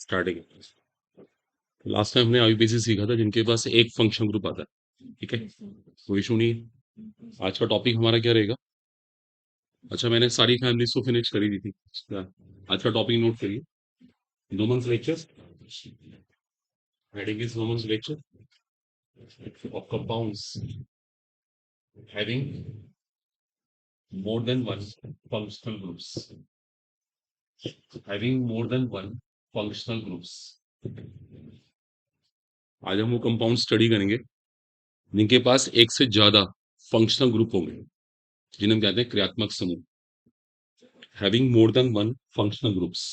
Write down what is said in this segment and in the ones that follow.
Starting. Last time हमने IPC सीखा था जिनके पास एक फंक्शन ग्रुप आता है। ठीक है, कोई इशू नहीं है। आज का टॉपिक हमारा क्या रहेगा? अच्छा, मैंने सारी फैमिलीज को फिनिश करी दी थी। आज का टॉपिक नोट करिए। Nomenclature. Heading is nomenclature of compounds having more than one functional groups. Having more than one functional groups. आज हम वो कंपाउंड स्टडी करेंगे जिनके पास एक से ज्यादा फंक्शनल ग्रुप होंगे, जिन्हें हम कहते हैं क्रियात्मक समूह। Having more than one functional groups,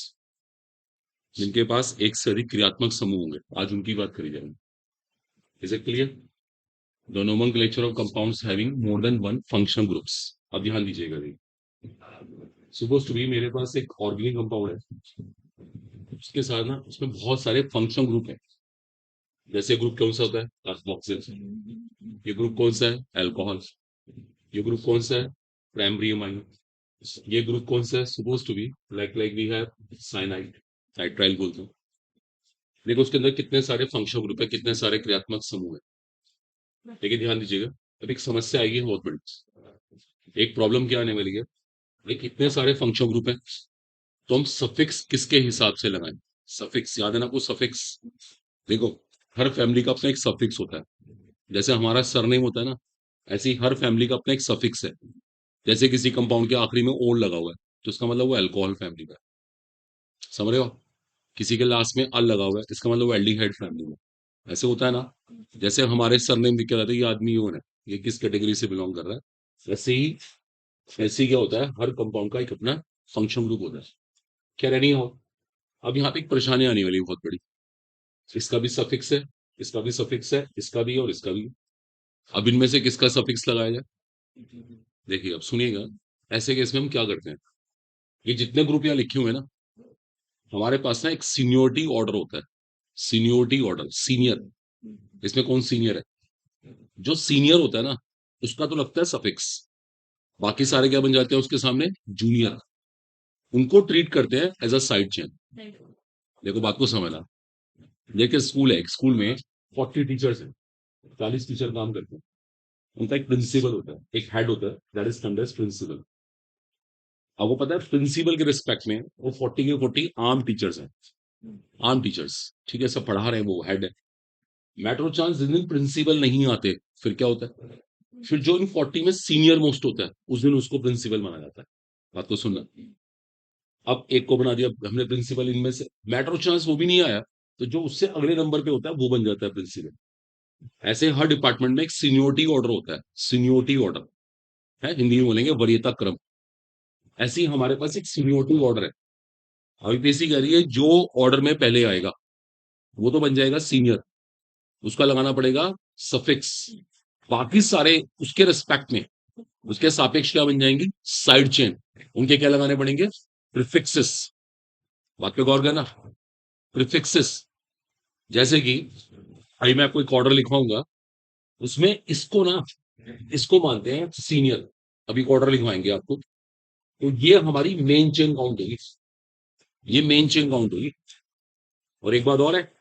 जिनके पास एक से अधिक क्रियात्मक समूह होंगे, आज उनकी बात करी जाएगी। Is it clear? The nomenclature of compounds having more than one functional groups. अब ध्यान दीजिएगा। सपोज टू बी मेरे पास एक ऑर्गेनिक कंपाउंड है, उसके साथ ना उसमें बहुत सारे फंक्शनल ग्रुप हैं। जैसे ग्रुप कौन सा होता है? कार्बोक्सिल। ये ग्रुप कौन सा है? अल्कोहल। ये ग्रुप कौन सा है? Primary amine. ये ग्रुप कौन सा है? Suppose to be like we have cyanide, nitrile बोलते हैं। देखो उसके अंदर कितने सारे फंक्शनल ग्रुप है, कितने सारे क्रियात्मक समूह है। लेकिन ध्यान दीजिएगा, अब एक समस्या आएगी बहुत बड़ी। एक प्रॉब्लम क्या आने वाली है? भाई कितने सारे फंक्शनल ग्रुप है, तो हम सफिक्स किसके हिसाब से लगाएं? सफिक्स याद है ना आपको? सफिक्स देखो, हर फैमिली का अपना एक सफिक्स होता है। जैसे हमारा सरनेम होता है ना, ऐसे ही हर फैमिली का अपना एक सफिक्स है। जैसे किसी कंपाउंड के आखिरी में ओल लगा हुआ है, तो इसका मतलब वो अल्कोहल फैमिली का है। समझ रहे हो? किसी के लास्ट में अल लगा हुआ है, इसका मतलब वो एल्डिहाइड फैमिली में। ऐसे होता है ना। जैसे हमारे सरनेम दिख के रहता है ये आदमी कौन है, ये किस कैटेगरी से बिलोंग कर रहा है। वैसे ही वैसे ही क्या होता है, हर कंपाउंड का एक अपना फंक्शन ग्रुप होता है। क्या रहनी हो? अब यहाँ पे एक परेशानी आने वाली है बहुत बड़ी। इसका भी सफिक्स है, इसका भी सफिक्स है, इसका भी और इसका भी। अब इनमें से किसका सफिक्स लगाया जाए? देखिए अब सुनिएगा। ऐसे केस में हम क्या करते हैं, ये जितने ग्रुप यहाँ लिखे हुए हैं ना, हमारे पास ना एक सीनियोरिटी ऑर्डर होता है। Seniority order, senior. इसमें कौन सीनियर है? जो सीनियर होता है ना, उसका तो लगता है सफिक्स। बाकी सारे क्या बन जाते हैं उसके सामने? जूनियर। उनको ट्रीट करते हैं एज अ साइड चेन। देखो बात को समझना। देखिए स्कूल है, एक स्कूल में 40 टीचर्स हैं, 40 टीचर काम करते हैं। उनका एक प्रिंसिपल होता है, एक हेड होता है, that is called as principal. अब वो पता है प्रिंसिपल के रिस्पेक्ट में वो 40 के 40 आर्म टीचर्स हैं। आर्म टीचर्स, ठीक है, सब पढ़ा रहे हैं, वो हेड है। मैटर ऑफ चांस जिस दिन प्रिंसिपल नहीं आते, फिर क्या होता है? फिर जो इन 40 में सीनियर मोस्ट होता है, उस दिन उसको प्रिंसिपल माना जाता है। बात को सुनना। अब एक को बना दिया हमने प्रिंसिपल, इनमें से मैटर ऑफ चांस वो भी नहीं आया, तो जो उससे अगले नंबर पे होता है वो बन जाता है प्रिंसिपल। ऐसे हर डिपार्टमेंट में एक सीनियोरिटी ऑर्डर होता है। सीनियोरिटी ऑर्डर है, हिंदी में बोलेंगे वरीयता क्रम। ऐसे ही हमारे पास एक सीनियोरिटी ऑर्डर है। अभी बेसिक कह रही है जो ऑर्डर में पहले आएगा वो तो बन जाएगा सीनियर, उसका लगाना पड़ेगा सफिक्स। बाकी सारे उसके रिस्पेक्ट में, उसके सापेक्ष क्या बन जाएंगी? Side chain. उनके क्या लगाने पड़ेंगे? प्रिफिक्सेस। बात पे गौर करना। प्रिफिक्सेस। जैसे कि अभी मैं आपको एक ऑर्डर लिखवाऊंगा, उसमें इसको ना, इसको मानते हैं सीनियर। अभी ऑर्डर लिखवाएंगे आपको, तो ये हमारी मेन चेन काउंट होगी। ये मेन चेन काउंट होगी। और एक बात और है,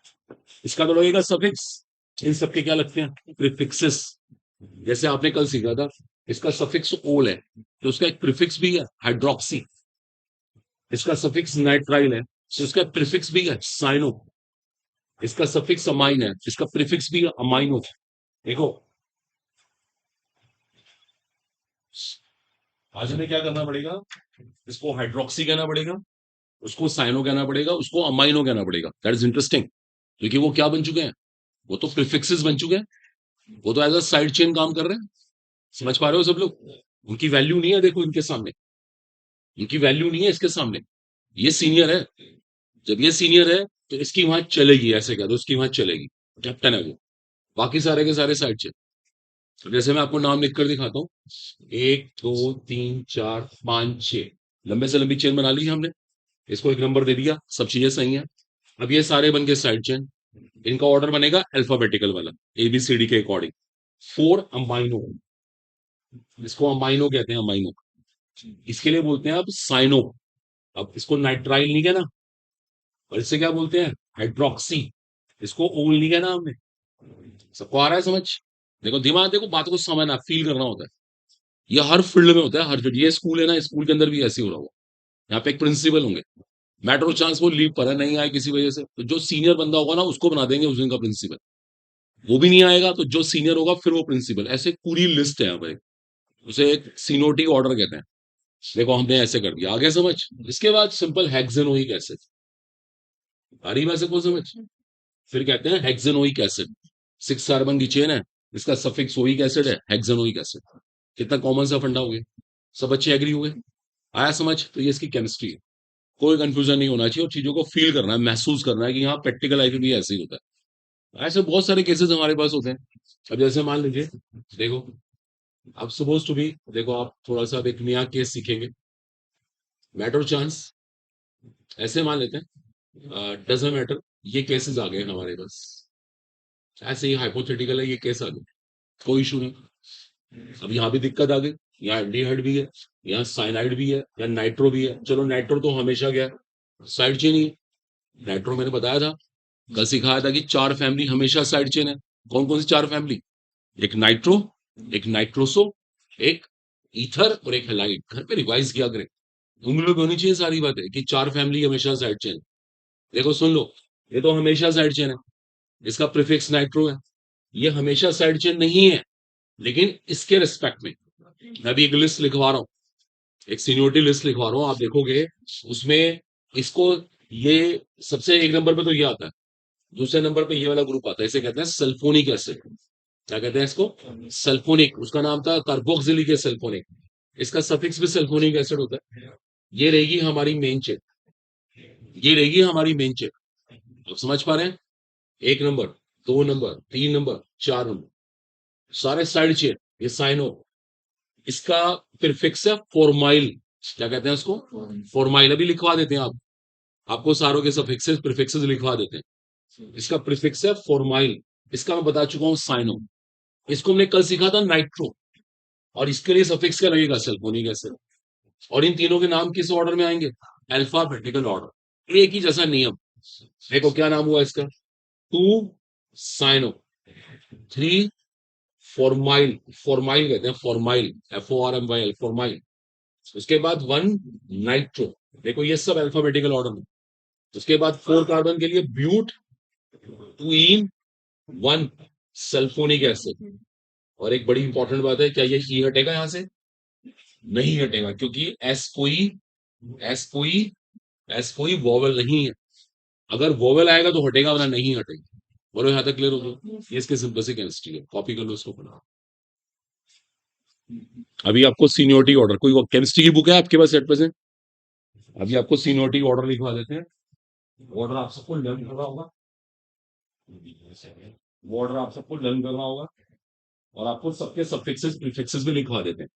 इसका तो लगेगा सफिक्स। इन सबके क्या लगते हैं? प्रीफिक्सेस। जैसे आपने कल सीखा था, इसका सफिक्स ओल है, तो उसका एक प्रीफिक्स भी है हाइड्रोक्सी। इसका सफिक्स नाइट्राइल है, तो इसका प्रीफिक्स भी है साइनो। इसका सफिक्स अमाइन है, इसका प्रीफिक्स भी है अमाइनो। देखो आज हमें क्या करना पड़ेगा? इसको हाइड्रोक्सी कहना पड़ेगा, उसको साइनो कहना पड़ेगा, उसको अमाइनो कहना पड़ेगा। दैट इज इंटरेस्टिंग, क्योंकि वो क्या बन चुके हैं? वो तो प्रीफिक्सेस बन चुके हैं। वो तो एज अ साइड चेन काम कर रहे हैं। समझ पा रहे हो सब लोग? उनकी वैल्यू नहीं है, देखो इनके सामने। इनकी वैल्यू नहीं है इसके सामने। ये सीनियर है। जब ये सीनियर है तो इसकी वहां चलेगी, ऐसे कह दो इसकी वहां चलेगी। कैप्टन है वो। बाकी सारे के सारे साइड चेन। तो जैसे मैं आपको नाम लिख कर दिखाता हूँ, 1 2 3 4 5 6 लंबे से लंबी चेन बना ली हमने। इसको एक नंबर दे दिया, सब चीजें सही है। अब ये सारे बन के साइड चेन। इनका ऑर्डर बनेगा अल्फाबेटिकल वाला, ABCD के अकॉर्डिंग। 4 अमाइनो, इसको अमाइनो कहते हैं, अमाइनो। इसके लिए बोलते हैं आप साइनो। अब इसको नाइट्राइल नहीं कहना, और इससे क्या बोलते हैं? हाइड्रोक्सी, इसको ओल लिया ना हमने। सबको आ रहा है समझ? देखो दिमाग, देखो बातों को समझना, फील करना होता है। ये हर फील्ड में होता है, हर फील्ड। ये स्कूल है ना, स्कूल के अंदर भी ऐसे ही हो रहा होगा। यहाँ पे एक प्रिंसिपल होंगे, मैटर चांस वो लीव पर है, नहीं आए किसी वजह से, तो जो सीनियर बंदा होगा ना उसको बना देंगे उस दिन का प्रिंसिपल। वो भी नहीं आएगा तो जो सीनियर होगा फिर वो प्रिंसिपल। ऐसे एक पूरी लिस्ट है यहाँ पर। उसे एक सीनोटिक ऑर्डर कहते हैं। देखो हमने ऐसे कर दिया, आगे समझ। इसके बाद सिंपल हेक्सेनोइक एसिड, आ रही बात सबको समझ? फिर कहते हैं हेक्सेनोइक एसिड, 6 कार्बन की चेन है, इसका सफिक्स ओइक एसिड है, हेक्सेनोइक एसिड। कितना कॉमन सा फंडा हो गया, सब बच्चे एग्री हुए? आया समझ? तो ये इसकी केमिस्ट्री है। कोई कंफ्यूजन नहीं होना चाहिए, और चीजों को फील करना है, महसूस करना है कि हाँ प्रैक्टिकल लाइफ में भी ऐसे ही होता है। ऐसे बहुत सारे केसेस हमारे पास होते हैं। अब जैसे मान लीजिए, देखो, अब सपोज टू बी, देखो आप थोड़ा सा अब एक नया केस सीखेंगे, मैटर चांस, ऐसे मान लेते हैं, डजंट मैटर, ये केसेस आ गए हमारे पास। ऐसे ही हाइपोथेटिकल है, ये केस आ गए, कोई इशू नहीं। अब यहाँ भी दिक्कत आ गई, यहाँ एल्डिहाइड भी है, यहाँ साइनाइड भी है, यहाँ नाइट्रो भी है। चलो नाइट्रो तो हमेशा क्या है, साइड चेन ही है। नाइट्रो मैंने बताया था, कल सिखाया था कि 4 फैमिली हमेशा साइड चेन है। कौन कौन सी 4 फैमिली? एक नाइट्रो, एक नाइट्रोसो, एक ईथर और एक हेलाइड। घर पे रिवाइज किया करें, उंगलियों पे होनी चाहिए सारी बातें कि 4 फैमिली हमेशा साइड चेन। देखो सुन लो, ये तो हमेशा साइड चेन है, इसका प्रीफिक्स नाइट्रो है। ये हमेशा साइड चेन नहीं है, लेकिन इसके रिस्पेक्ट में मैं अभी एक लिस्ट लिखवा रहा हूँ, एक सीनियोरिटी लिस्ट लिखवा रहा हूँ, आप देखोगे उसमें इसको, ये सबसे एक नंबर पे तो ये आता है, दूसरे नंबर पे ये वाला ग्रुप आता है, इसे कहते हैं सल्फोनिक एसिड। क्या कहते हैं इसको? सल्फोनिक। उसका नाम था कार्बोक्सिलिक एसिड, सल्फोनिक। इसका सफिक्स भी सल्फोनिक एसिड होता है। ये रहेगी हमारी मेन चेन, ये रहेगी हमारी मेन चेन। आप समझ पा रहे हैं? 1 नंबर, 2 नंबर, 3 नंबर, 4 नंबर, सारे साइड चेन, ये साइनो। इसका प्रीफिक्स है फॉर्माइल। क्या कहते हैं उसको? फॉर्माइल। अभी लिखवा देते हैं आप, आपको सारों के सफिक्सेस प्रीफिक्सेस लिखवा देते हैं। इसका प्रीफिक्स है फॉर्माइल, इसका मैं बता चुका हूं साइनो। इसको हमने कल सीखा था नाइट्रो, और इसके लिए सफिक्स क्या लगेगा? Sulphonic acid. और इन तीनों के नाम किस ऑर्डर में आएंगे? अल्फाबेटिकल ऑर्डर, एक ही जैसा नियम। देखो क्या नाम हुआ इसका, 2 साइनो, 3 फॉर्माइल, फॉर्माइल कहते हैं, फॉर्माइल, FORMYL, फॉर्माइल। उसके बाद 1 नाइट्रो। देखो ये सब अल्फाबेटिकल ऑर्डर में। उसके बाद 4 कार्बन के लिए ब्यूट, 2 इन, 1 सल्फोनिक एसिड। और एक बड़ी इंपॉर्टेंट बात है, क्या ये ई हटेगा यहां से? नहीं हटेगा, क्योंकि एस कोई एस कोई वॉवल नहीं है। अगर वॉवल आएगा तो हटेगा, वरना नहीं हटेगा। बोलो यहाँ तक क्लियर हो गया? ये इसके सिंपल सी केमिस्ट्री है, कॉपी कर लो इसको, पढ़ा। अभी आपको सीनियोरिटी ऑर्डर, कोई केमिस्ट्री की बुक है आपके पास एट प्रेजेंट? अभी आपको सीनियोरिटी ऑर्डर लिखवा देते हैं। ऑर्डर आप सबको लर्न करना होगा, ऑर्डर आप सबको लर्न करना होगा, और आपको सबके सफिक्सेस प्रीफिक्सेस भी लिखवा देते हैं।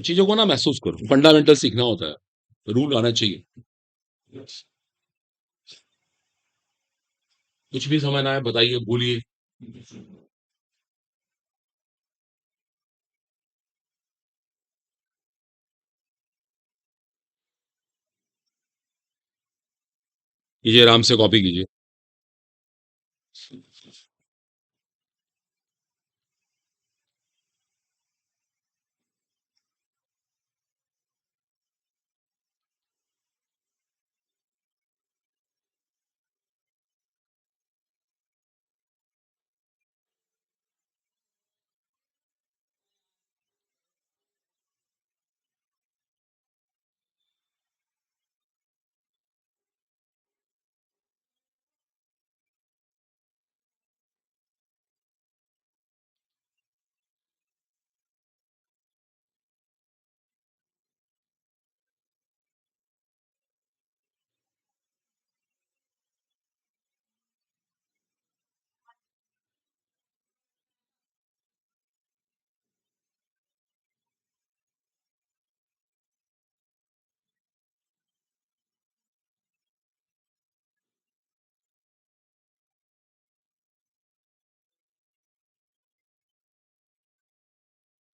चीजों को ना महसूस करो, फंडामेंटल सीखना होता है, रूल आना चाहिए। कुछ भी समझ ना आए बताइए, बोलिए। कीजिए, आराम से कॉपी कीजिए।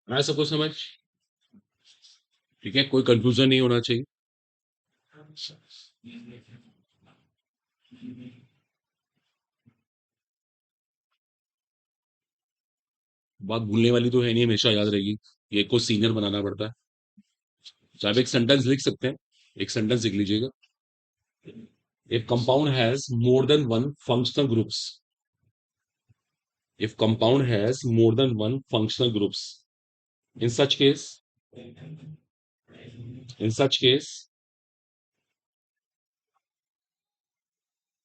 आया सबको समझ? ठीक है, कोई कंफ्यूजन नहीं होना चाहिए। बात भूलने वाली तो है नहीं, हमेशा याद रहेगी। ये को सीनियर बनाना पड़ता है। चाहे आप एक सेंटेंस लिख सकते हैं, एक सेंटेंस लिख लीजिएगा। If compound has more than one functional groups, if compound has more than one functional groups, in such case, in such case,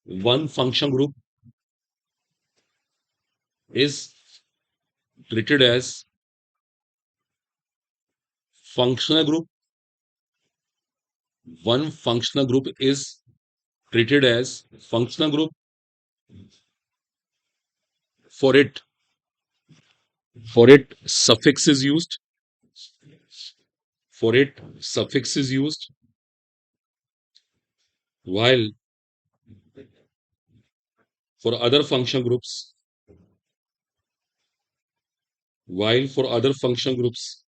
one function group is treated as functional group. One functional group is treated as functional group. For it, for it, suffix is used. For it, suffix is used. While for other function groups, while for other function groups,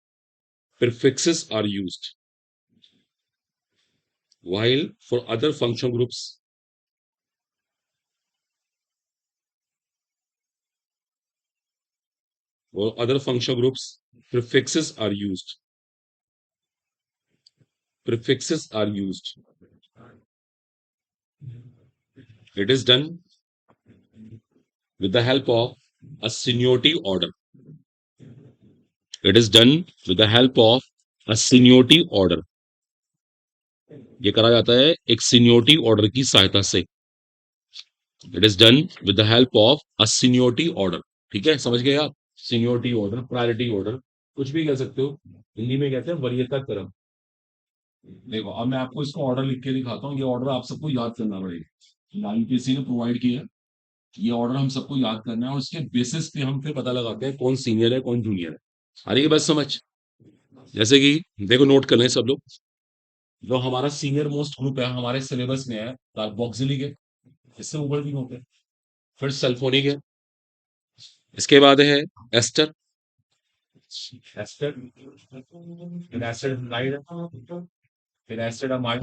prefixes are used. While for other function groups, prefixes are used. Prefixes are used. It is done with the help of a seniority order. It is done with the help of a seniority order. ये करा जाता है एक seniority order की सहायता से। It is done with the help of a seniority order. ठीक है, समझ गए आप? Seniority order, priority order, कुछ भी कह सकते हो। हिंदी में कहते हैं वरीयता क्रम। देखो अब मैं आपको इसको ऑर्डर लिख के दिखाता हूँ। ये ऑर्डर आप सबको याद करना पड़ेगा, यूपीएससी ने प्रोवाइड किया है। ये ऑर्डर हम सबको याद करना है और उसके बेसिस पे हम फिर पता लगाते हैं कौन सीनियर है कौन जूनियर है। आ रही है बस समझ? जैसे कि देखो, नोट कर लें सब लोग। जो हमारा सीनियर मोस्ट ग्रुप है हमारे सिलेबस में है कार्बोक्सिलिक है, इससे ऊपर भी होते हैं। फिर सल्फोनिक है, इसके बाद है एस्टर, एस्टर, फिर एसिड, फिर एसिडामाइड,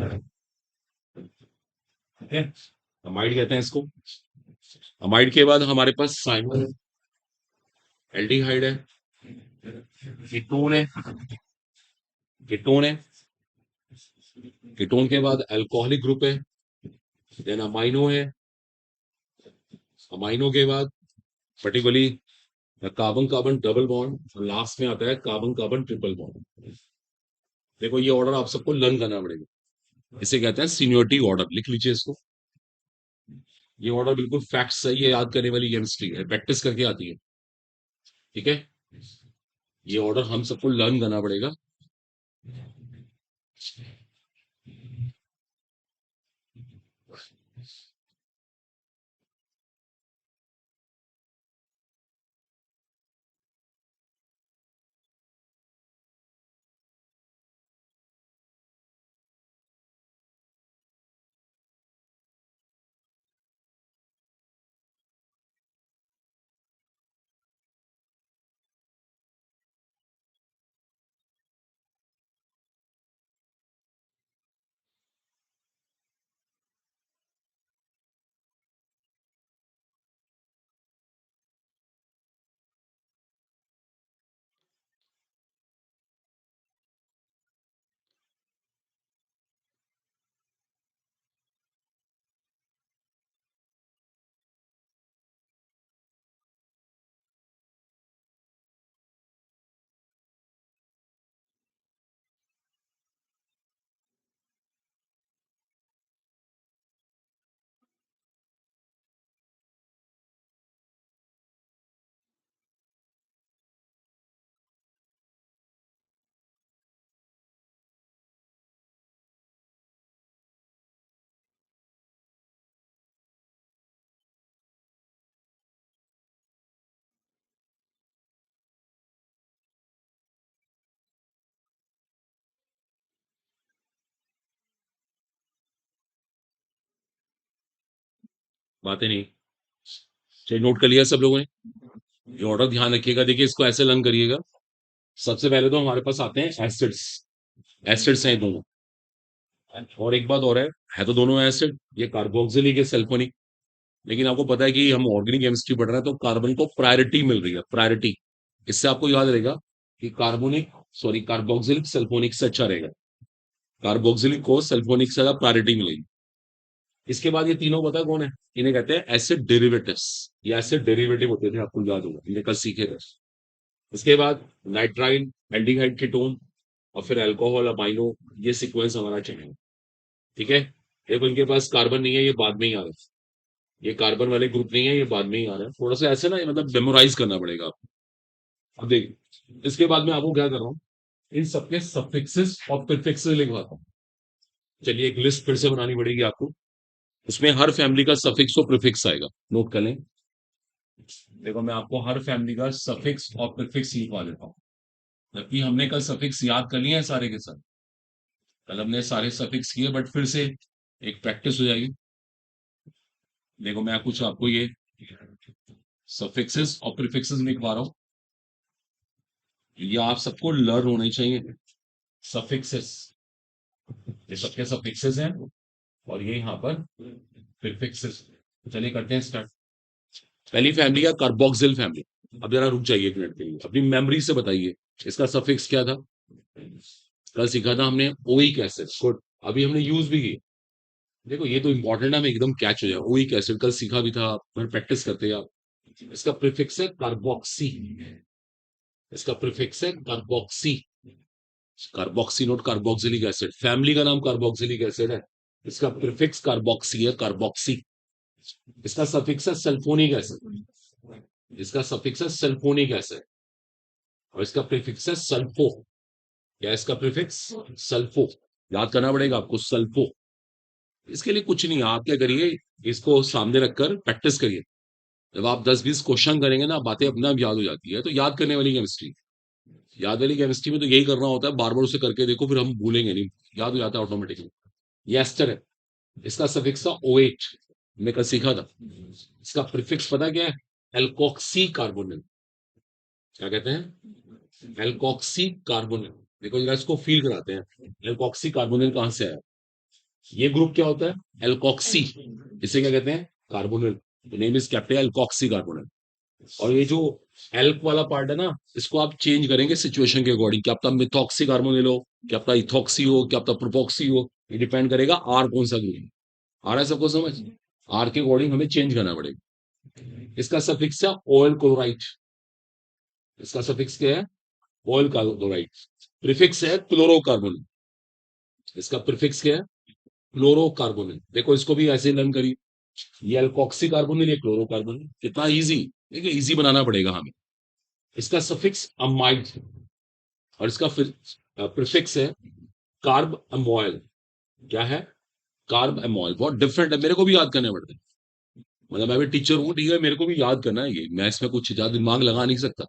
ठीक है, अमाइड कहते हैं इसको। अमाइड के बाद हमारे पास साइमन है, एल्डिहाइड है, कीटोन है, कीटोन है, कीटोन के बाद अल्कोहलिक ग्रुप है, देन अमाइनो है, अमाइनो के बाद particularly carbon carbon double bond, और लास्ट में आता है कार्बन कार्बन ट्रिपल बॉन्ड। देखो ये ऑर्डर आप सबको लर्न करना पड़ेगा, इसे कहते हैं सीनियोरिटी ऑर्डर। लिख लीजिए इसको। ये ऑर्डर बिल्कुल फैक्ट सही है, याद करने वाली केमिस्ट्री है, प्रैक्टिस करके आती है। ठीक है, ये ऑर्डर हम सबको लर्न करना पड़ेगा। बातें नहीं, चलिए नोट कर लिया सब लोगों ने। ये ऑर्डर ध्यान रखिएगा, देखिए इसको ऐसे लर्न करिएगा। सबसे पहले तो हमारे पास आते हैं एसिड्स। एसिड्स हैं दोनों, और एक बात और है तो दोनों एसिड, ये कार्बोक्सिलिक है सल्फोनिक। लेकिन आपको पता है कि हम ऑर्गेनिक केमिस्ट्री पढ़ रहे हैं तो कार्बन को प्रायोरिटी मिल रही है, प्रायोरिटी। इससे आपको याद रहेगा कि कार्बोनिक, सॉरी कार्बोक्सिलिक सल्फोनिक से अच्छा रहेगा, कार्बोक्सिलिक को सल्फोनिक से ज्यादा प्रायोरिटी मिलेगी। इसके बाद ये तीनों पता है कौन है? इन्हें कहते हैं एसिड डेरिवेटिव्स। ये एसिड डेरिवेटिव होते थे, आपको याद होगा, इन्हें कल सीखे थे। इसके बाद नाइट्राइल, एल्डिहाइड कीटोन, और फिर अल्कोहल, अमाइनो, ये सीक्वेंस हमारा चलेगा। ठीक है। देखो इनके पास कार्बन नहीं है, ये बाद में ही आ रहा है। ये कार्बन वाले ग्रुप नहीं है, ये बाद में ही आ रहा है। थोड़ा सा ऐसे ना, ये मतलब मेमोराइज करना पड़ेगा आपको। अब देखिए इसके बाद मैं आपको क्या कर रहा हूँ, इन सबके सफिक्सेस और प्रीफिक्सेस लिखवाता हूँ। चलिए एक लिस्ट फिर से बनानी पड़ेगी आपको। उसमें हर फैमिली का सफिक्स और प्रीफिक्स आएगा, नोट कर लें। देखो मैं आपको हर फैमिली का सफिक्स और प्रीफिक्स लिखवा देता हूँ। जबकि हमने कल सफिक्स याद कर लिए हैं सारे के साथ, कल हमने सारे सफिक्स किए, बट फिर से एक प्रैक्टिस हो जाएगी। देखो मैं कुछ आपको ये सफिक्सेस और प्रीफिक्सेस लिखवा रहा हूँ, ये आप सबको लर्न होने चाहिए। सफिक्सेस, ये सबके सफिक्सेस हैं, और ये यहाँ पर प्रीफिक्सेस। चलिए करते हैं स्टार्ट। पहली फैमिली है कार्बोक्सिल फैमिली। अब जरा रुक जाइए एक मिनट के लिए, अपनी मेमोरी से बताइए इसका सफिक्स क्या था। कल सीखा था हमने ओइक एसिड, गुड। अभी हमने यूज भी की। देखो ये तो इंपॉर्टेंट है, हमें एकदम कैच हो जाए। ओइक एसिड कल सीखा भी था, फिर प्रैक्टिस करते हैं आप। इसका प्रीफिक्स है कार्बोक्सी। इसका प्रीफिक्स है carboxy. Carboxy note carboxylic acid, family का नाम कार्बोक्सिलिक एसिड है। इसका प्रीफिक्स कार्बोक्सी है, कार्बोक्सी। इसका सफिक्स है सल्फोनिक एसिड। इसका सफिक्स है सल्फोनिक एसिड, और इसका प्रीफिक्स है सल्फो। क्या है इसका प्रीफिक्स? सल्फो। याद करना पड़ेगा आपको, सल्फो। इसके लिए कुछ नहीं, आप क्या करिए, इसको सामने रखकर प्रैक्टिस करिए। जब आप 10-20 क्वेश्चन करेंगे ना, बातें अपने आप याद हो जाती है। तो याद करने वाली केमिस्ट्री, याद वाली केमिस्ट्री में तो यही करना होता है, बार बार उसे करके देखो, फिर हम भूलेंगे नहीं, याद हो जाता है ऑटोमेटिकली। ये एस्टर है, इसका सफिक्स था OH, मैं कल सीखा था। इसका प्रीफिक्स पता क्या है? Alkoxy carbonyl. क्या कहते हैं? Alkoxy carbonyl. देखो जरा इसको फील कराते हैं, एल्कोक्सी कार्बोनिल कहां से आया। ये ग्रुप क्या होता है? एल्कोक्सी। इसे क्या कहते हैं? Carbonyl. Name is captain alkoxy carbonyl. और ये जो एल्क वाला पार्ट है ना, इसको आप चेंज करेंगे सिचुएशन के अकॉर्डिंग। क्या आपका मिथॉक्सी कार्बोनिल हो, क्या आपका इथॉक्सी हो, क्या आपका प्रोपोक्सी हो, ये डिपेंड करेगा आर कौन सा ग्रुप। आ रहा है सबको समझ? आर के अकॉर्डिंग हमें चेंज करना पड़ेगा। इसका सफिक्स है ऑयल क्लोराइड। इसका सफिक्स क्या है? Oil chloride. प्रीफिक्स है क्लोरोकार्बोनिल। इसका प्रीफिक्स क्या है? क्लोरोकार्बोनिल। देखो इसको भी ऐसे लर्न करिए, ये अल्कोक्सी कार्बोनिल, ये क्लोरोकार्बोनिल। कितना इजी, देखिए इजी बनाना पड़ेगा हमें। इसका सफिक्स अमाइड, और इसका प्रीफिक्स है कार्ब अमोइल। क्या है? कार्ब अमोइल। बहुत डिफरेंट है, मेरे को भी याद करने पड़ते हैं। मतलब मैं भी टीचर हूँ, ठीक है, मेरे को भी याद करना है ये, मैं इसमें कुछ ज्यादा दिमाग लगा नहीं सकता।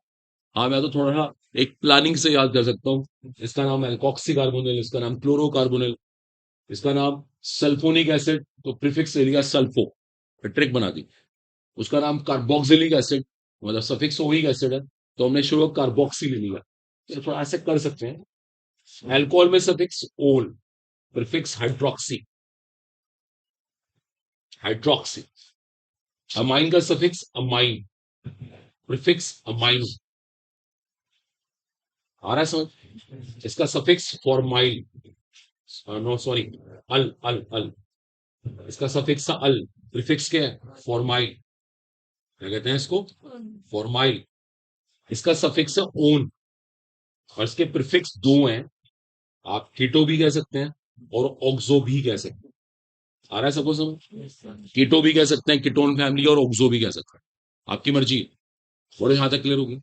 हाँ मैं तो थोड़ा सा एक प्लानिंग से याद कर सकता हूँ। इसका नाम एल्कोक्सी कार्बोनिल, इसका नाम क्लोरोकार्बोनिल, इसका नाम सल्फोनिक एसिड, तो प्रीफिक्स ले लिया सल्फो, ट्रिक बना दी। उसका नाम कार्बोक्सिलिक एसिड, मतलब सफिक्स ओइक एसिड है, तो हमने शुरू कार्बोक्सी ले लिया। तो थोड़ा ऐसे कर सकते हैं। अल्कोहल में सफिक्स ओल, प्रीफिक्स हाइड्रोक्सी, हाइड्रोक्सी। अमाइन का सफिक्स अमाइन, प्रीफिक्स अमाइन। आ रहा है समझ? इसका सफिक्स फॉर्माइल, नो सॉरी, अल अल अल। इसका सफिक्स था अल, प्रीफिक्स क्या है? फॉर्माइल। क्या कहते हैं इसको? फॉर्माइल। इसका सफिक्स है ओन, और इसके प्रीफिक्स दो हैं। आप कीटो भी कह सकते हैं, और ऑक्सो भी कह सकते हैं। आ रहा है सबको समझ? कीटो भी कह सकते हैं, कीटोन फैमिली, और ऑक्सो भी कह सकते हैं, आपकी मर्जी है। थोड़े यहां तक क्लियर होगी?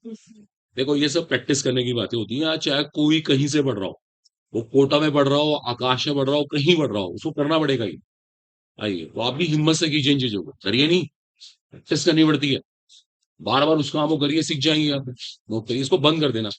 देखो ये सब प्रैक्टिस करने की बातें होती हैं, चाहे कोई कहीं से पढ़ रहा हो, वो कोटा में पढ़ रहा हो, आकाश में पढ़ रहा हो, कहीं पढ़ रहा हो, उसको करना पड़ेगा ही। आइए तो आप भी हिम्मत से कीजिए इन चीजों को, करिए नहीं, प्रैक्टिस करनी पड़ती है। बार बार उस काम को करिए, सीख जाएंगे आप। नोट करिए, इसको बंद कर देना।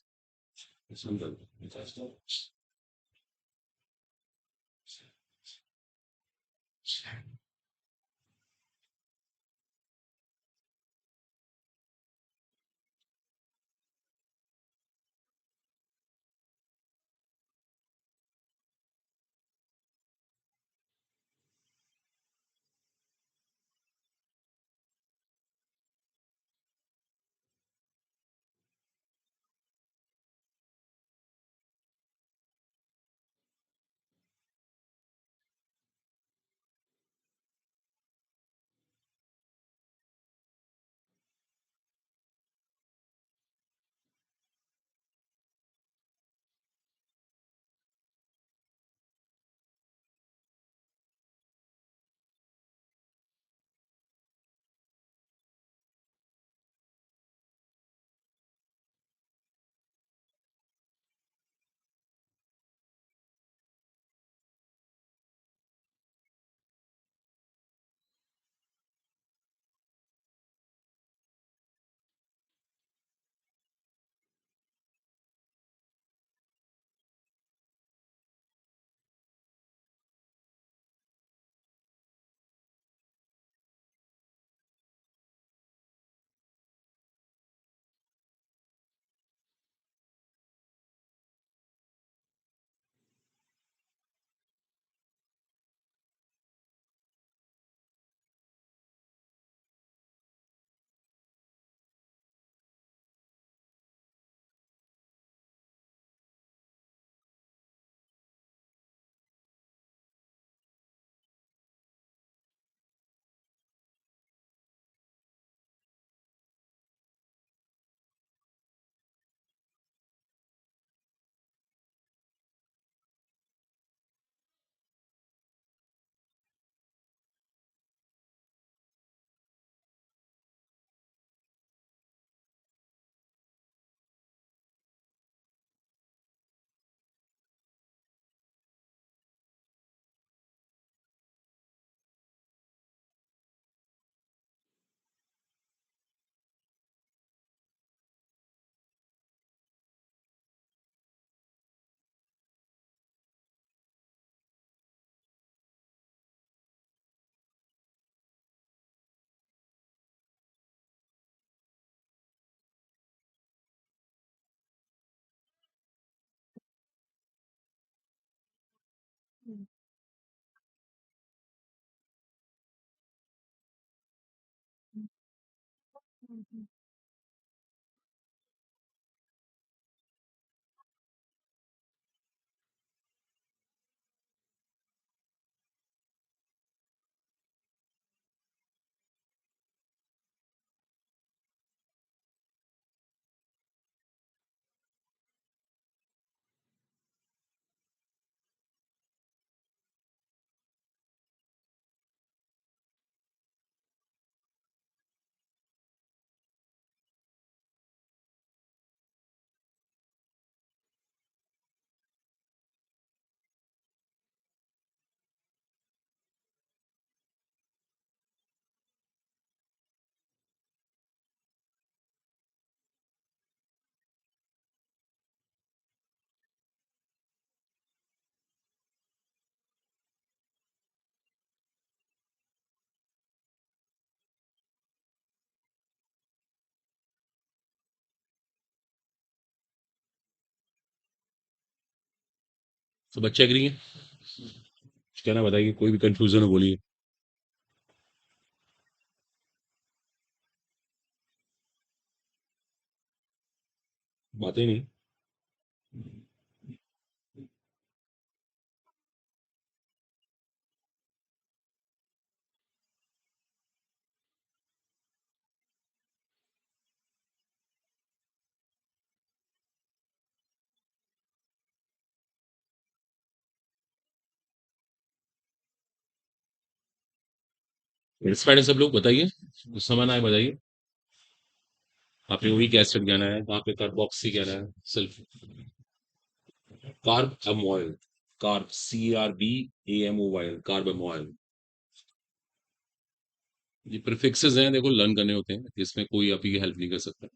तो बच्चे एग्री है? कहना बताइए, कोई भी कंफ्यूजन हो बोलिए। बातें नहीं। सेटिस्फाइड है सब लोग? बताइए, कुछ समझ आए बताइए। आपने यूरिक एसिड कहना है, वहां पे कार्बोक्सी कहना है, sulph carbamoyl, carb CRBAMOYL, carbamoyl. ये प्रीफिक्सेस हैं, देखो लर्न करने होते हैं, इसमें कोई आपकी हेल्प नहीं कर सकता।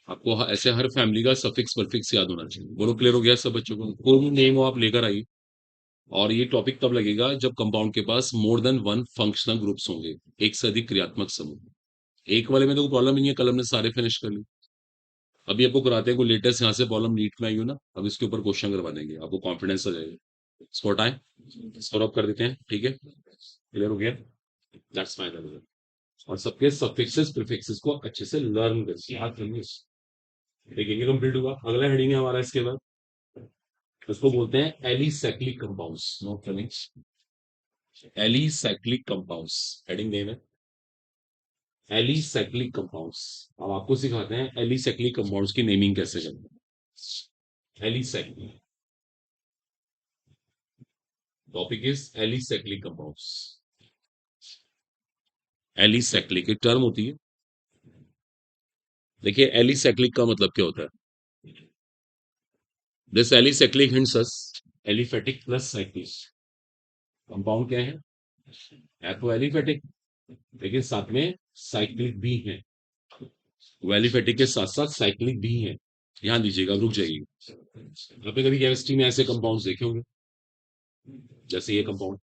आपको ऐसे हर फैमिली का सफिक्स परफिक्स याद होना चाहिए। बोलो, क्लियर हो गया सब बच्चों को? कोई भी नेम हो आप लेकर आइए। और ये टॉपिक तब लगेगा जब कंपाउंड के पास more than one functional groups होंगे, एक से अधिक क्रियात्मक समूह। एक वाले में तो कोई प्रॉब्लम नहीं है, कल हमने सारे फिनिश कर लिए। अभी आपको कराते हैं कोई लेटेस्ट, यहाँ से प्रॉब्लम नीट में आई हो ना, अब इसके ऊपर क्वेश्चन करवा देंगे, आपको कॉन्फिडेंस आ जाएगा। इसको हटाएं, इसको रब कर देते हैं, ठीक है? क्लियर हो गया? That's my. और सबके सफिक्सेस प्रीफिक्सेस को अच्छे से लर्न करके याद करिए। ठीक है, ये कंप्लीट हुआ। अगला हेडिंग है हमारा इसके बाद, उसको बोलते हैं एलिसाइक्लिक कंपाउंड्स। नोट करें, एलिसाइक्लिक कंपाउंड्स हेडिंग नेम है, एलिसाइक्लिक कंपाउंड्स। अब आपको सिखाते हैं एलिसाइक्लिक कंपाउंड्स की नेमिंग कैसे करते हैं। Alicyclic, topic is alicyclic compounds. Alicyclic एक टर्म होती है। देखिए, एलिसाइक्लिक का मतलब क्या होता है? This alicyclic hints us aliphatic plus cyclic. Compound क्या है तो एलिफेटिक, लेकिन साथ में साइक्लिक भी है। वो एलिफेटिक के साथ साथ साइक्लिक भी है। ध्यान दीजिएगा, रुक जाइए। आपने कभी केमिस्ट्री में ऐसे कंपाउंड्स देखे होंगे, जैसे ये कंपाउंड।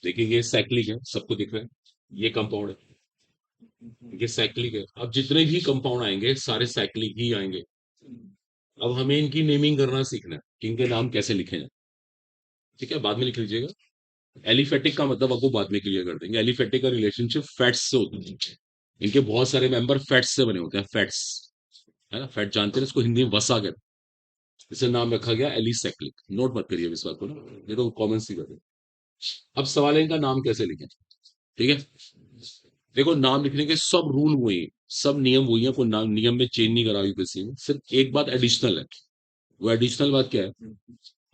देखिए, ये साइक्लिक है, सबको दिख रहा है। ये कंपाउंड है, ये साइक्लिक है। अब जितने भी कंपाउंड आएंगे सारे साइक्लिक ही आएंगे। अब हमें इनकी नेमिंग करना सीखना है कि इनके नाम कैसे लिखे जाए। ठीक है, बाद में लिख लीजिएगा। एलिफेटिक का मतलब आपको बाद में क्लियर कर देंगे। एलिफेटिक का रिलेशनशिप फैट्स से होता है। इनके बहुत सारे मेंबर फैट्स से बने होते हैं, फैट्स, है ना? फैट जानते हैं, इसको हिंदी में वसा कहते हैं। इसे नाम रखा गया एलिसाइक्लिक। नोट मत करिए इस बात को ना, ये तो कॉमन सी बात है। अब सवाल है इनका नाम कैसे लिखें। ठीक है, देखो नाम लिखने के सब रूल वही हैं, सब नियम वही है, कोई नाम नियम में चेंज नहीं करा यूपीएससी में। सिर्फ एक बात एडिशनल है। वो एडिशनल बात क्या है?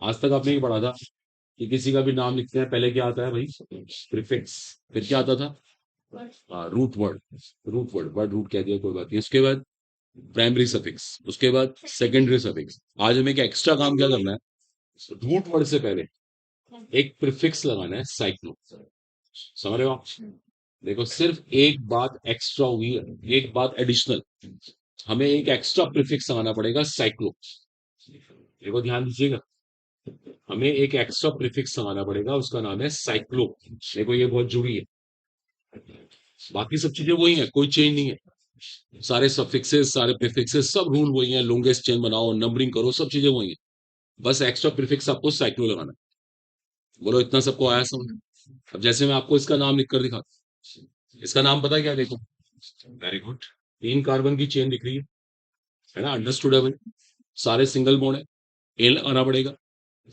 आज तक आपने ये पढ़ा था कि किसी का भी नाम लिखते हैं पहले क्या आता है भाई? प्रीफिक्स। फिर क्या आता था? Root word. Root word, word root कह दिया, कोई बात नहीं। उसके बाद प्राइमरी सफिक्स, उसके बाद सेकेंडरी सफिक्स। आज हमें एक एक्स्ट्रा काम क्या करना है? रूट वर्ड से पहले एक प्रीफिक्स लगाना है, साइक्लो। समझ रहे हो आप? देखो, सिर्फ एक बात एक्स्ट्रा होगी, एक बात एडिशनल। हमें एक एक्स्ट्रा प्रीफिक्स लगाना पड़ेगा, साइक्लो। देखो ध्यान दीजिएगा, हमें एक एक्स्ट्रा प्रीफिक्स लगाना पड़ेगा, उसका नाम है साइक्लो। देखो ये बहुत जरूरी है। बाकी सब चीजें वही है, कोई चेंज नहीं है। सारे सफिक्सेस, सारे प्रीफिक्सेस, सब रूल वही है। लॉन्गेस्ट चेन बनाओ, नंबरिंग करो, सब चीजें वही है। बस एक्स्ट्रा प्रीफिक्स आपको साइक्लो लगाना है। बोलो, इतना सबको आया समझ? अब जैसे मैं आपको इसका नाम लिख कर दिखा, इसका नाम पता है क्या? देखो, वेरी गुड। 3 कार्बन की चेन दिख रही है ना, अंडरस्टूड है भाई। सारे सिंगल बॉन्ड है, एल आना पड़ेगा।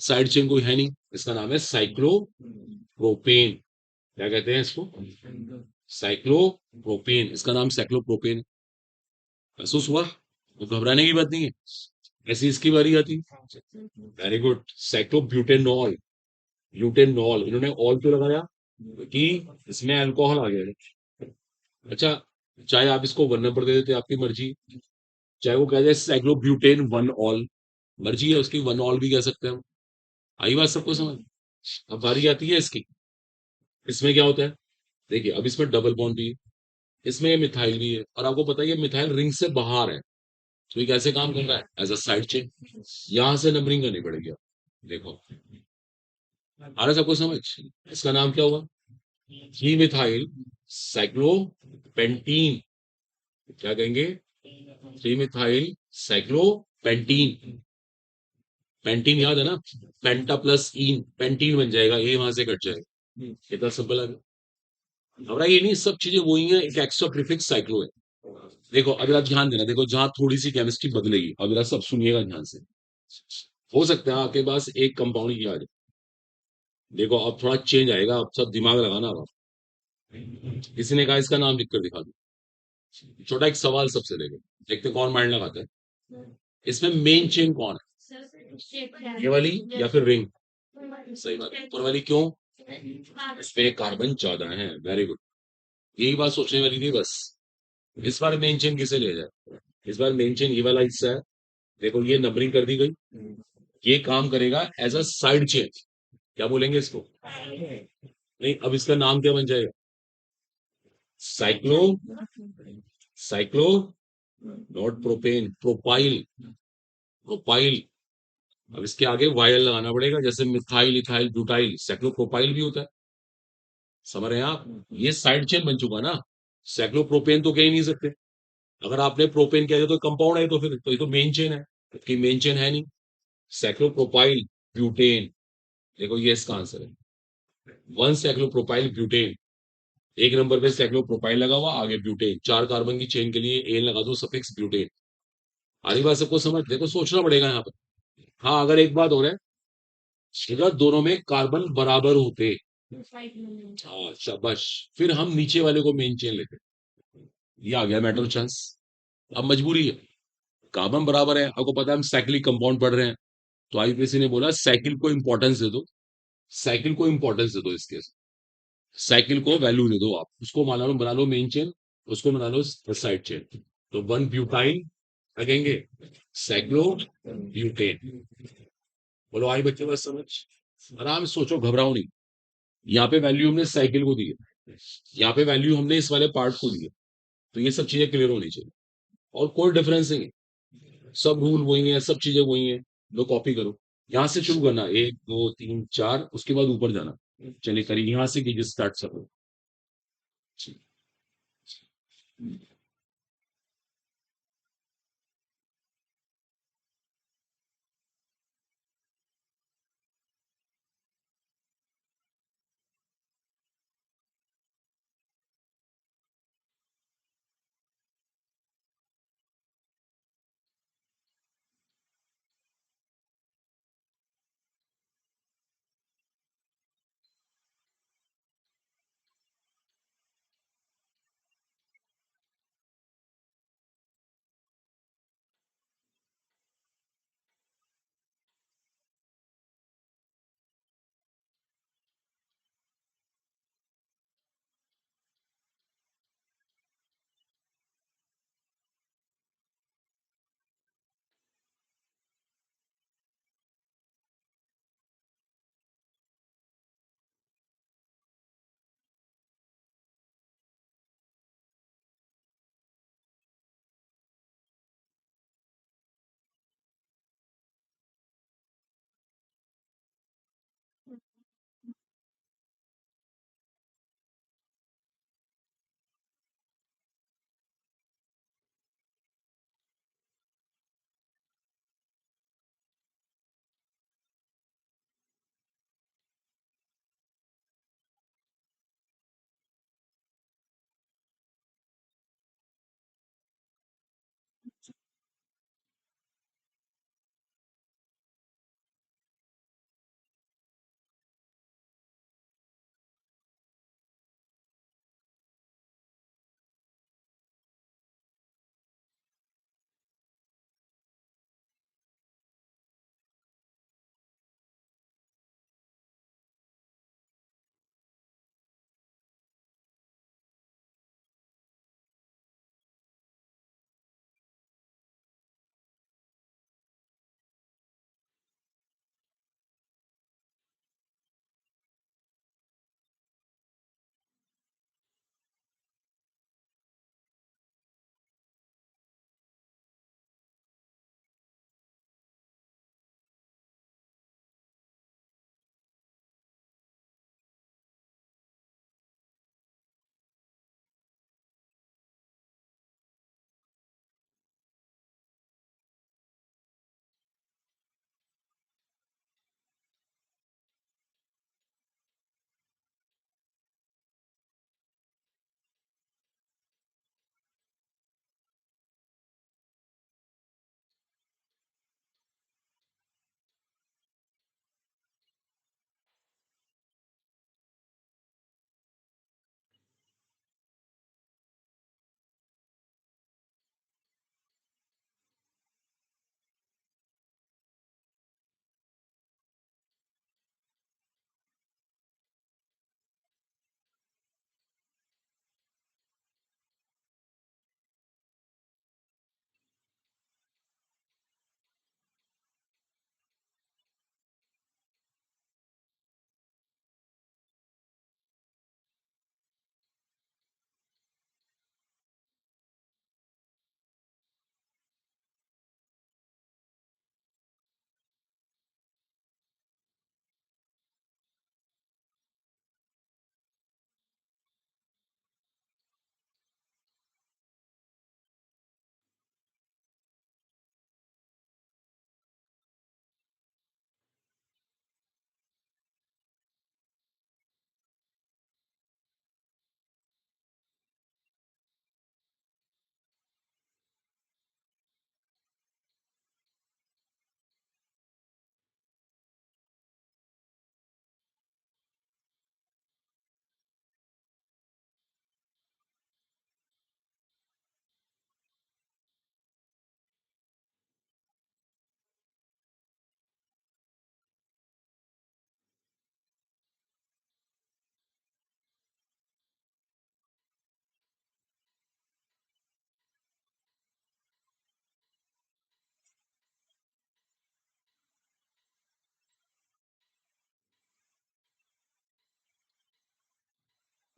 साइड चेन कोई है नहीं, इसका नाम है साइक्लोप्रोपेन। क्या कहते हैं इसको? साइक्लोप्रोपेन, इसका नाम साइक्लोप्रोपेन। महसूस हुआ? तो घबराने की बात नहीं है, ऐसी इसकी बारी आती है। Very good. साइक्लोब्यूटेनॉल, ब्यूटेनॉल, इन्होंने ऑल क्यों लगाया? कि इसमें अल्कोहल आ गया है। अच्छा, चाहे आप इसको 1 नंबर दे देते, आपकी मर्जी, चाहे वो कह जाए साइक्लोब्यूटेन 1 ऑल, मर्जी है उसकी, 1 ऑल भी कह सकते हैं हम। आई बात सबको समझ? अब बारी आती है इसकी। इसमें क्या होता है? देखिए, अब इसमें डबल बॉन्ड भी है, इसमें मिथाइल भी है, और आपको पता है ये मिथाइल रिंग से बाहर है, तो ये कैसे काम कर रहा है? As a side chain. यहां से नंबरिंग करनी पड़ेगी। देखो, आ रहा है सबको समझ? इसका नाम क्या हुआ? ही मिथाइल साइक्लोपेंटीन। क्या कहेंगे? Three methyl साइक्लोपेंटीन। पेंटीन याद है ना? पेंटा प्लस इन पेंटीन बन जाएगा, ये वहां से कट जाएगा। कितना सिंपल है। हमारा ये नहीं, सब चीजें वही है, एक एक्स्ट्रा प्रीफिक्स साइक्लो है। देखो, अगर आप ध्यान देना, देखो जहां थोड़ी सी केमिस्ट्री बदलेगी, अगर आप सब सुनिएगा ध्यान से, हो सकता है आपके पास एक कंपाउंड ही आ जाए। देखो, अब थोड़ा चेंज आएगा, अब सब दिमाग लगाना। अब किसी ने कहा इसका नाम लिख कर दिखा दो। छोटा एक सवाल सबसे देखे, देखते कौन माइंड लगाता है। इसमें मेन चेन कौन है, ये वाली या फिर रिंग? सही बात है, ऊपर वाली क्यों? इसमें कार्बन ज्यादा है। वेरी गुड, यही बात सोचने वाली थी बस। इस बार मेन चेन किसे ले जाए? इस बार मेन चेन ये वाला हिस्सा है। देखो, ये नंबरिंग कर दी गई, ये काम करेगा एज अ साइड चेन। क्या बोलेंगे इसको? नहीं, अब इसका नाम क्या बन जाएगा? Cyclo, cyclo, not propane, propyl, propyl. अब इसके आगे वायल लगाना पड़ेगा, जैसे मिथाइल, इथाइल, ब्यूटाइल, साइक्लोप्रोपाइल भी होता है। समझ रहे हैं आप? ये साइड चेन बन चुका ना। साइक्लोप्रोपेन तो कह ही नहीं सकते। अगर आपने प्रोपेन कह दिया तो कंपाउंड है, तो फिर तो ये तो मेन चेन है, जबकि मेन चेन है नहीं। साइक्लोप्रोपाइल ब्यूटेन, देखो ये इसका आंसर है। 1 साइक्लोप्रोपाइल ब्यूटेन। 1 नंबर पे साइक्लोप्रोपाइल लगा हुआ, आगे ब्यूटेन, 4 कार्बन की चेन के लिए एन लगा दो, सफिक्स ब्यूटेन। आगे बात सबको समझ? देखो, सोचना पड़ेगा यहाँ पर। हाँ, अगर एक बात हो रहा है, अगर दोनों में कार्बन बराबर होते, हाँ शाबाश, फिर हम नीचे वाले को मेन चेन लेते। ये आ गया मैटर चांस। अब मजबूरी है, कार्बन बराबर है, आपको पता है हम साइक्लिक कंपाउंड पढ़ रहे हैं, तो आईपीसी ने बोला साइकिल को इंपॉर्टेंस दे दो। साइकिल को इंपॉर्टेंस दे दो, इसके साइकिल को वैल्यू दे दो, आप उसको मान लो, बना लो मेन चेन, उसको बना लो साइड चेन। तो 1 ब्यूटाइल लगेंगे, साइक्लो ब्यूटेन। बोलो आई बच्चे, बस समझ, आराम से सोचो, घबराओ नहीं। यहाँ पे वैल्यू हमने साइकिल को दी है, यहाँ पे वैल्यू हमने इस वाले पार्ट को दी है। तो ये सब चीजें क्लियर होनी चाहिए, और कोई डिफरेंस नहीं है, सब रूल वही है, सब चीजें वही है। लो कॉपी करो, यहाँ से शुरू करना, 1 2 3 4, उसके बाद ऊपर जाना। चलिए करिए, यहाँ से कीजिए स्टार्ट सब।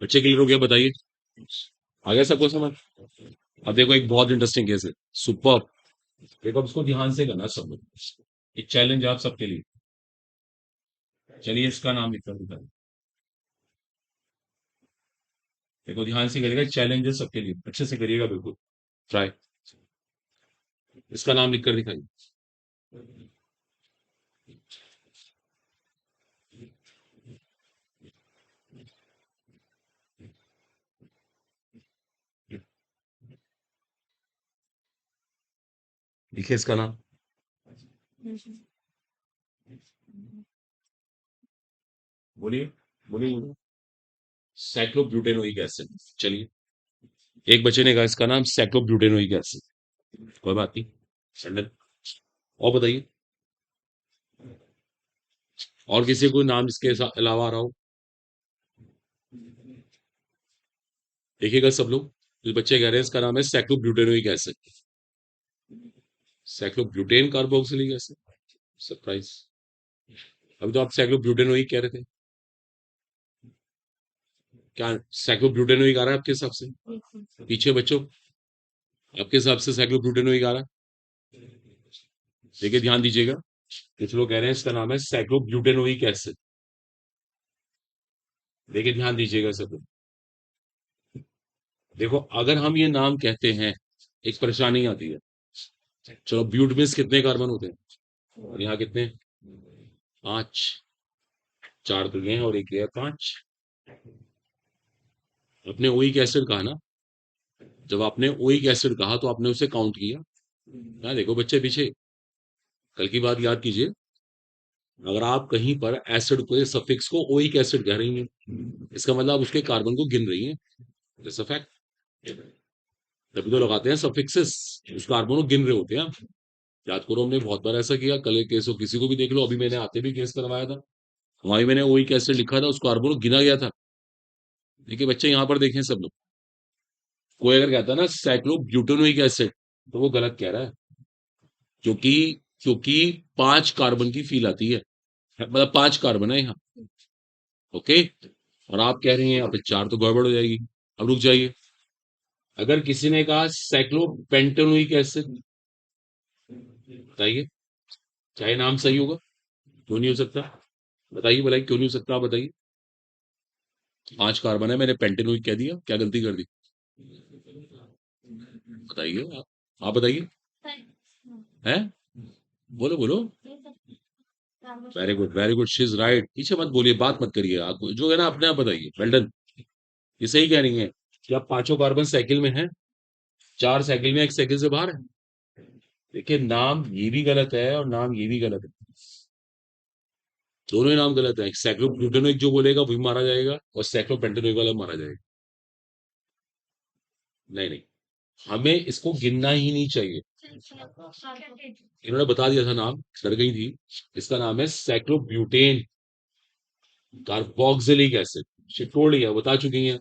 बच्चे क्लियर हो गया? बताइए, आ गया सबको समझ? अब देखो एक बहुत इंटरेस्टिंग केस है। सुपर। देखो अब इसको ध्यान से करना सब लोग। एक चैलेंज आप सबके लिए। चलिए इसका नाम लिखकर दिखाइए। देखो ध्यान से करिएगा, चैलेंज है सबके लिए, अच्छे से करिएगा बिल्कुल। ट्राई। इसका नाम लिखकर दिखाइए। लिखिए इसका नाम। बोलिए, बोलिए बोलिए। साइक्लोब्यूटेनोइक एसिड। चलिए, एक बच्चे ने कहा इसका नाम साइक्लोब्यूटेनोइक एसिड। कोई बात नहीं, स्टैंडर्ड। और बताइए, और किसी को नाम इसके अलावा आ रहा हो? देखिएगा सब लोग, इस बच्चे कह रहे हैं इसका नाम है cyclobutanoic acid. Cyclobutane carboxylic acid. Surprise. अभी तो आप साइक्लोब्यूटेनोइक कह रहे थे। क्या साइक्लोब्यूटेनोइक आ रहा है आपके हिसाब से? पीछे बच्चों, आपके हिसाब से साइक्लोब्यूटेनोइक आ रहा है? देखिए ध्यान दीजिएगा, कुछ लोग कह रहे हैं इसका नाम है साइक्लोब्यूटेनोइक एसिड। देखिए ध्यान दीजिएगा सब लोग। देखो अगर हम ये नाम कहते हैं, एक परेशानी आती है। चलो, ब्यूट में कितने कार्बन होते हैं? और यहाँ कितने? 5। 4 तो ये हैं और एक ये है, 5। अपने ओइक एसिड कहा ना, जब आपने ओइक एसिड कहा तो आपने उसे काउंट किया। हाँ देखो बच्चे पीछे, कल की बात याद कीजिए। अगर आप कहीं पर एसिड को, सफिक्स को ओइक एसिड कह रही हैं, इसका मतलब आप उसके कार्बन को गिन रही हैं। That's a fact. तभी तो लगाते हैं सफिक्सेस, उस कार्बन को गिन रहे होते हैं आप। याद करो, हमने बहुत बार ऐसा किया। कल एक केस हो, किसी को भी देख लो, अभी मैंने आते भी केस करवाया था, वहीं मैंने ओइक एसिड लिखा था, उस कार्बन को गिना गया था। देखिए बच्चे यहाँ पर देखें सब लोग, कोई अगर कहता है ना साइक्लोब्यूटेनोइक एसिड, तो वो गलत कह रहा है। क्योंकि क्योंकि 5 कार्बन की फील आती है, मतलब 5 कार्बन है यहाँ। ओके। और आप कह रही हैं यहाँ पे 4, तो गड़बड़ हो जाएगी। अब रुक जाइए, अगर किसी ने कहा साइक्लोपेंटेनोइक एसिड, बताइए, चाहे नाम सही होगा, क्यों नहीं हो सकता? बताइए बताइए, क्यों नहीं हो सकता? आप बताइए। 5 कार्बन है, मैंने पेंटेनोइक कह दिया, क्या गलती कर दी? बताइए आप बताइए। है? बोलो बोलो। Very good, she is right. पीछे मत बोलिए, बात मत करिए, आप जो है ना अपने आप बताइए। Well done. ये सही कह रही है कि आप 5 कार्बन साइकिल में हैं, 4 साइकिल में, 1 साइकिल से बाहर है। देखिए नाम ये भी गलत है और नाम ये भी गलत है, दोनों ही नाम गलत है। साइक्लोब्यूटेनोइक जो बोलेगा वही मारा जाएगा, और साइक्लोपेंटेनोइक वाला मारा जाएगा। नहीं नहीं, हमें इसको गिनना ही नहीं चाहिए। इन्होंने बता दिया था नाम, डर गई थी। इसका नाम है साइक्लोब्यूटेन कार्बोक्सिलिक एसिड। शिटोड़ लिया, बता चुकी हैं,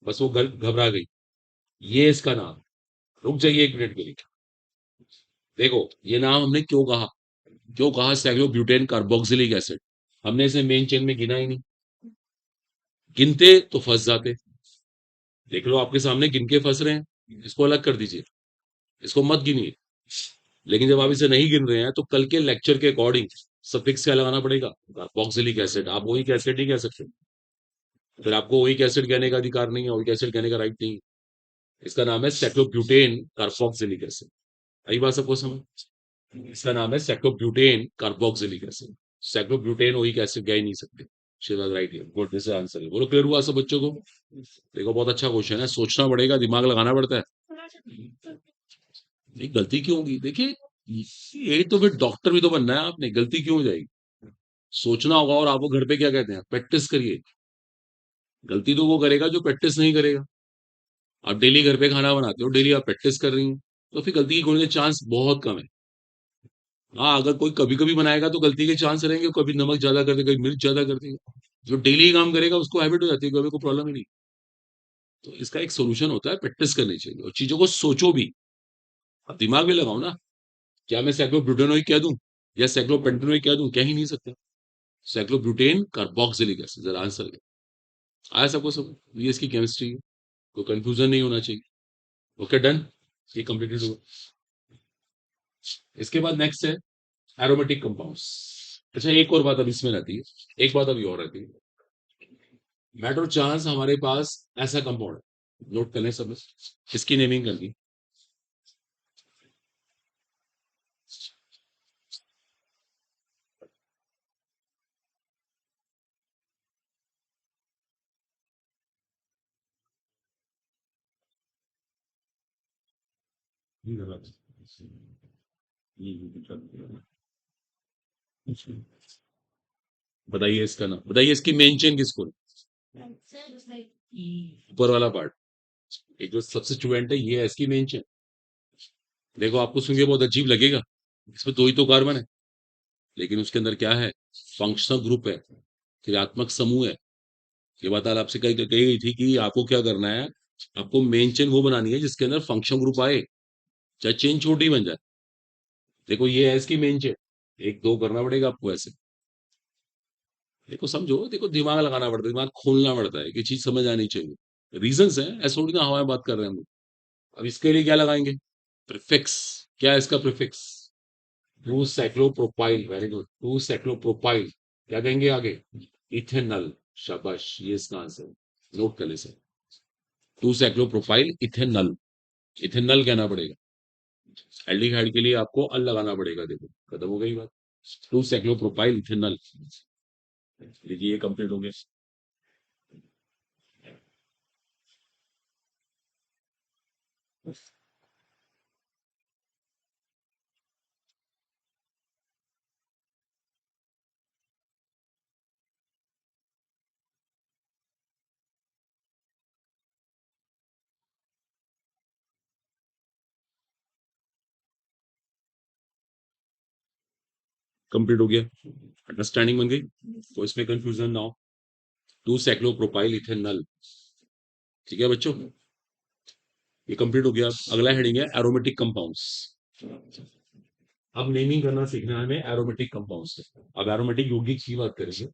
बस वो घबरा गई। ये इसका नाम। रुक जाइए 1 मिनट के लिए। देखो ये नाम हमने क्यों कहा, क्यों कहा साइक्लोब्यूटेन कार्बोक्सिलिक एसिड? हमने इसे मेन चेन में गिना ही नहीं। गिनते तो फंस जाते। देख लो आपके सामने गिन के फंस रहे हैं, इसको अलग कर दीजिए, इसको मत गिनिए। लेकिन जब आप इसे नहीं गिन रहे हैं, तो कल के लेक्चर के अकॉर्डिंग सफिक्स क्या लगाना पड़ेगा? Carboxylic acid. आप वही एसिड नहीं कह सकते, फिर आपको वही एसिड कहने का अधिकार नहीं है, वही एसिड कहने का राइट नहीं है। इसका नाम है साइक्लोब्यूटेन कार्बोक्सिलिक एसिड। आई बात सबको समझ? इसका नाम है साइक्लोब्यूटेन कार्बोक्सिलिक एसिड। साइक्लोब्यूटेन वही एसिड कह ही नहीं सकते। शिवाज राइट है, गुड, दिस आंसर है। बोलो क्लियर हुआ सब बच्चों को? देखो बहुत अच्छा क्वेश्चन है, सोचना पड़ेगा, दिमाग लगाना पड़ता है। नहीं, गलती क्यों होगी? देखिए, यही तो, फिर डॉक्टर भी तो बनना है आपने, गलती क्यों हो जाएगी? सोचना होगा। और आपको घर पे क्या कहते हैं? प्रैक्टिस करिए। गलती तो वो करेगा जो प्रैक्टिस नहीं करेगा। आप डेली घर पे खाना बनाते हो, डेली आप प्रैक्टिस कर रही हो, तो फिर गलती के होने के चांस बहुत कम है। हाँ, अगर कोई कभी कभी बनाएगा तो गलती के चांस रहेंगे, कभी नमक ज्यादा कर देगा, कभी मिर्च ज्यादा कर देगा। जो डेली काम करेगा उसको हैबिट हो जाती है, कभी कोई प्रॉब्लम ही नहीं। तो इसका एक सोल्यूशन होता है, प्रैक्टिस करनी चाहिए और चीजों को सोचो भी। अब दिमाग में लगाओ ना। क्या मैं साइक्लोब्यूटेनोइक कह दूं या साइक्लोपेंटेनोइक कह दूं? कह ही नहीं सकते। Cyclobutane carboxylic acid, answer. आया सबको सब, ये इसकी केमिस्ट्री है, कोई कंफ्यूजन नहीं होना चाहिए। ओके डन, ये कंप्लीटेड हुआ। इसके बाद नेक्स्ट है एरोमेटिक कंपाउंड्स। अच्छा एक और बात अब इसमें रहती है, एक बात अभी और रहती है, मेटो चांस हमारे पास ऐसा कंपाउंड है, नोट कर लें सब, इसकी नेमिंग करनी। बताइए इसका नाम, बताइए इसकी मेन चेन किसको, ऊपर वाला पार्ट, एक जो सब्स्टिट्यूएंट है ये है इसकी मेन चेन। देखो आपको सुन के बहुत अजीब लगेगा, इसमें दो ही तो कार्बन है, लेकिन उसके अंदर क्या है, फंक्शनल ग्रुप है, क्रियात्मक समूह है। ये बात आज आपसे कही कही गई थी कि आपको क्या करना है, आपको मेन चेन वो बनानी है जिसके अंदर फंक्शनल ग्रुप आए, चाहे चेन छोटी बन जाए। देखो ये है इसकी मेन चेन, एक दो करना पड़ेगा आपको ऐसे। देखो समझो, देखो दिमाग लगाना पड़ता है, दिमाग खोलना पड़ता है कि चीज समझ आनी चाहिए, रीजंस है, ऐसे थोड़ी ना हवा में बात कर रहे हैं हम लोग। अब इसके लिए क्या लगाएंगे, प्रीफिक्स। क्या है इसका prefix, two cyclopropyl, very good, two cyclopropyl. क्या कहेंगे आगे, इथेनल। शाबाश, ये इसका आंसर, नोट कर ले sir, two cyclopropyl ethanal, ethanal कहना पड़ेगा। एल्डिहाइड के लिए आपको अल लगाना पड़ेगा, देखो खत्म हो गई बात, टू साइक्लोप्रोपाइल इथेनल। देखिए ये कंप्लीट हो गया। कंप्लीट हो गया, अंडरस्टैंडिंग बन गई, तो इसमें कंफ्यूजन ना हो। टू साइक्लोप्रोपाइल इथेनल, ठीक है बच्चों, ये कंप्लीट हो गया। अगला हेडिंग है एरोमेटिक कंपाउंड्स। अब नेमिंग करना सीखना है हमें एरोमेटिक कंपाउंड्स से। अब एरोमेटिक यौगिक की बात करेंगे।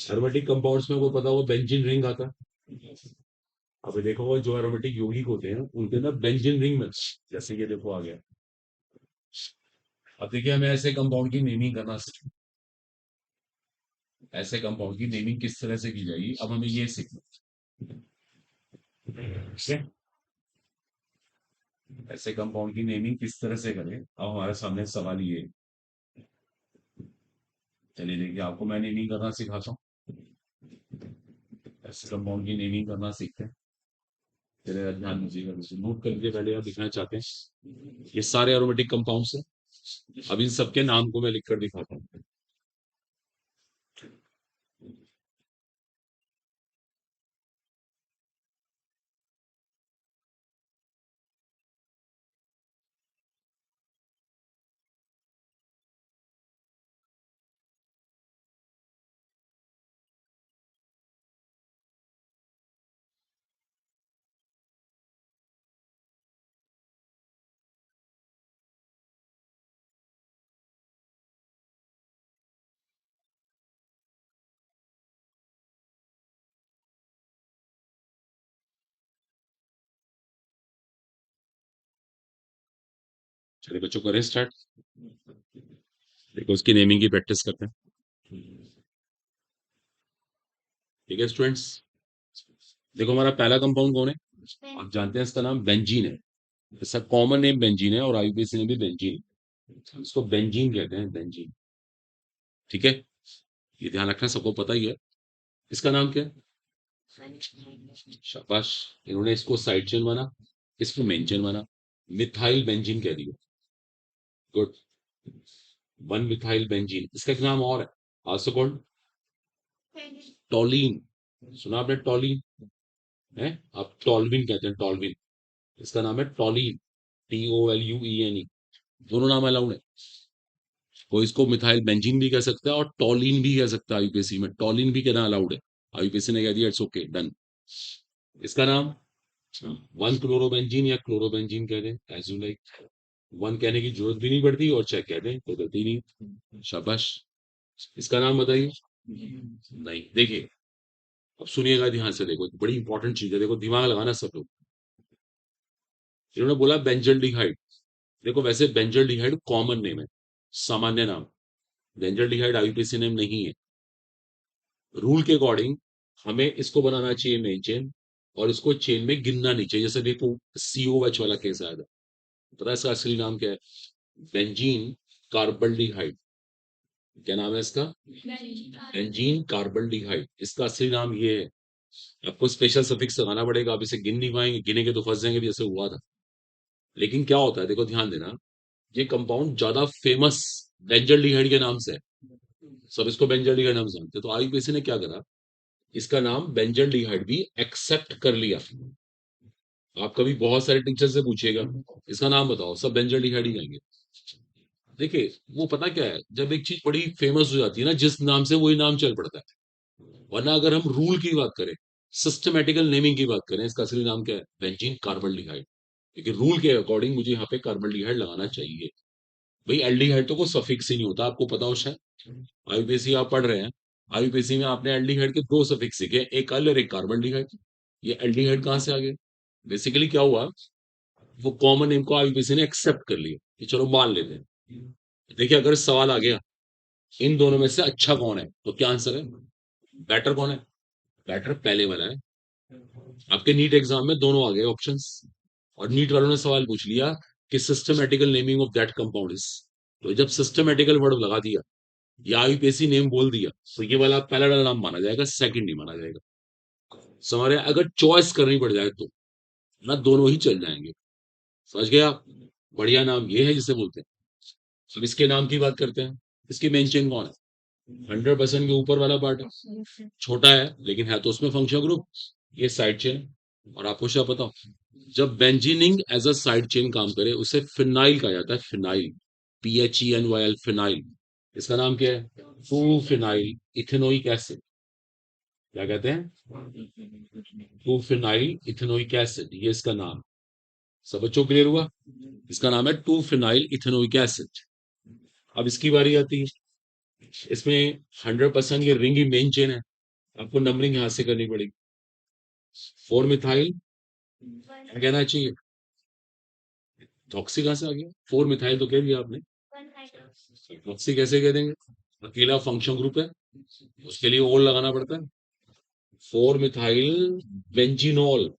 एरोमेटिक कंपाउंड्स में को पता हो बेंजीन रिंग आता है। अब देखो वो जो एरोमेटिक यौगिक होते हैं उनके अंदर बेंजीन रिंग में, जैसे ये देखो आ गया। अब देखिए हमें ऐसे कंपाउंड की नेमिंग करना सीखना, ऐसे कंपाउंड की नेमिंग किस तरह से की जाएगी, अब हमें ये सीखना, ठीक है। ऐसे कंपाउंड की नेमिंग किस तरह से करें, अब हमारे सामने सवाल ये है। चलिए देखिए आपको मैं नेमिंग करना सिखाता हूँ, ऐसे कंपाउंड की नेमिंग करना सीखते हैं। चलिए ध्यान दीजिएगा, नोट कर लीजिए, पहले आप दिखाना चाहते हैं, ये सारे एरोमेटिक कंपाउंड्स हैं। अब इन सबके नाम को मैं लिखकर दिखाता हूँ। चलिए बच्चों करें स्टार्ट, देखो उसकी नेमिंग की प्रैक्टिस करते हैं। ठीक है स्टूडेंट्स, देखो हमारा पहला कंपाउंड कौन है, आप जानते हैं इसका नाम बेंजीन है। इसका कॉमन नेम बेंजीन है और आईयूपीएसी ने भी बेंजीन, इसको बेंजीन कहते हैं, बेंजीन। ठीक है, ये ध्यान रखना, सबको पता ही है। इसका नाम क्या है, शाबाश, इन्होंने इसको साइड चेन माना, इसको मेन चेन माना, मिथाइल बेंजीन कह दिया। Good, one methyl benzene. इसका एक नाम और है, आल्सो कॉल्ड टॉलीन। सुना आपने टॉलीन है, आप टॉलविन कहते हैं, टॉलविन। इसका नाम है टॉलीन, TOLUENE, दोनों नाम अलाउड है। कोई इसको मिथाइल बेंजीन भी कह सकता है और टॉलीन भी कह सकता है, आईयूपीएसी में टॉलीन भी कहना अलाउड है। आईयूपीएसी ने कह दिया इट्स ओके डन। इसका नाम वन क्लोरोबेंजीन या क्लोरोबेंजीन कह दें, एज यू लाइक, वन कहने की जरूरत भी नहीं पड़ती और चेक कह दें, कोई गलती नहीं। शाबाश, इसका नाम बताइए। नहीं, देखिए अब सुनिएगा ध्यान से, देखो बड़ी इंपॉर्टेंट चीज है, देखो दिमाग लगाना सब लोग। इन्होंने बोला बेंजल्डिहाइड। देखो वैसे बेंजल्डिहाइड कॉमन नेम है, सामान्य नाम। बेंजल्डिहाइड आईयूपीएसी नेम नहीं है। रूल के अकॉर्डिंग हमें इसको बनाना चाहिए मेन चेन, और इसको चेन में गिनना नहीं चाहिए। जैसे देखो सीओएच वाला केस आया था, पता है इसका असली नाम क्या है? बेंजीन कार्बल्डिहाइड। क्या नाम है इसका? बेंजीन कार्बल्डिहाइड। इसका असली नाम ये है। आपको स्पेशल सफिक्स लगाना पड़ेगा, आप इसे गिन नहीं पाएंगे, गिनेंगे तो फंस जाएंगे, जैसे हुआ था। लेकिन क्या होता है, देखो ध्यान देना, ये कंपाउंड ज्यादा फेमस बेंजल्डिहाइड के नाम से है। सब इसको बेंजल्डिहाइड नाम से जानते हैं। तो आईयूपीएसी ने क्या करा, इसका नाम बेंजल्डिहाइड भी एक्सेप्ट कर लिया। आप कभी बहुत सारे टीचर से पूछिएगा इसका नाम बताओ, सब बेंजल्डिहाइड ही कहेंगे। देखिए वो पता क्या है, जब एक चीज बड़ी फेमस हो जाती है ना, जिस नाम से वही नाम चल पड़ता है। वरना अगर हम रूल की बात करें, सिस्टमेटिकल नेमिंग की बात करें, इसका असली नाम क्या है? बेंजीन कार्बल्डिहाइड। लेकिन रूल के अकॉर्डिंग मुझे यहाँ पे कार्बल्डिहाइड लगाना चाहिए। भाई एल्डिहाइड तो कोई सफिक्स ही नहीं होता, आपको पता हो शायद। आईयूपीएसी आप पढ़ रहे हैं, आईयूपीएसी में आपने एल्डिहाइड के दो सफिक्स सीखे, एक अल और एक कार्बल्डिहाइड। ये एल्डिहाइड कहाँ से आ गए? बेसिकली क्या हुआ, वो कॉमन नेम को आईयूपीएसी ने एक्सेप्ट कर लिया कि चलो मान लेते हैं। देखिए अगर सवाल आ गया इन दोनों में से अच्छा कौन है, तो क्या आंसर है? बेटर कौन है? बेटर पहले वाला है। आपके नीट एग्जाम में दोनों आ गए ऑप्शंस, और नीट वालों ने सवाल पूछ लिया कि systematical naming of that compound is. तो जब सिस्टमेटिकल वर्ड लगा दिया या आईयूपीएसी नेम बोल दिया, तो ये वाला पहला वाला नाम माना जाएगा, सेकंड नहीं माना जाएगा। समझ रहे हैं? अगर चॉइस करनी पड़ जाए तो ना दोनों ही चल जाएंगे। समझ गए आप? बढ़िया नाम ये है जिसे बोलते हैं। अब इसके नाम की बात करते हैं। इसकी मेन चेन कौन है? 100% के ऊपर वाला पार्ट है, छोटा है लेकिन है तो उसमें फंक्शनल ग्रुप। ये साइड चेन। और आपको क्या पता, जब बेंजीनिंग एज अ साइड चेन काम करे उसे फिनाइल कहा जाता है, फिनाइल। PHENYL, phenyl. इसका नाम क्या है? To phenyl ethanoic acid. क्या कहते हैं? टू फिनाइल इथेनोइक एसिड, ये इसका नाम। सब बच्चों क्लियर हुआ? इसका नाम है टू फिनाइल इथेनोइक एसिड। अब इसकी बारी आती है। इसमें 100% ये रिंग ही मेन चेन है, आपको नंबरिंग यहां से करनी पड़ेगी। 4 मिथाइल, क्या कहना चाहिए? टॉक्सी कहां से आ गया? 4 मिथाइल तो कह दिया आपने, टॉक्सी कैसे कह देंगे? अकेला फंक्शन ग्रुप है, उसके लिए ओल लगाना पड़ता है। 4 मिथाइल बेंजीनॉल,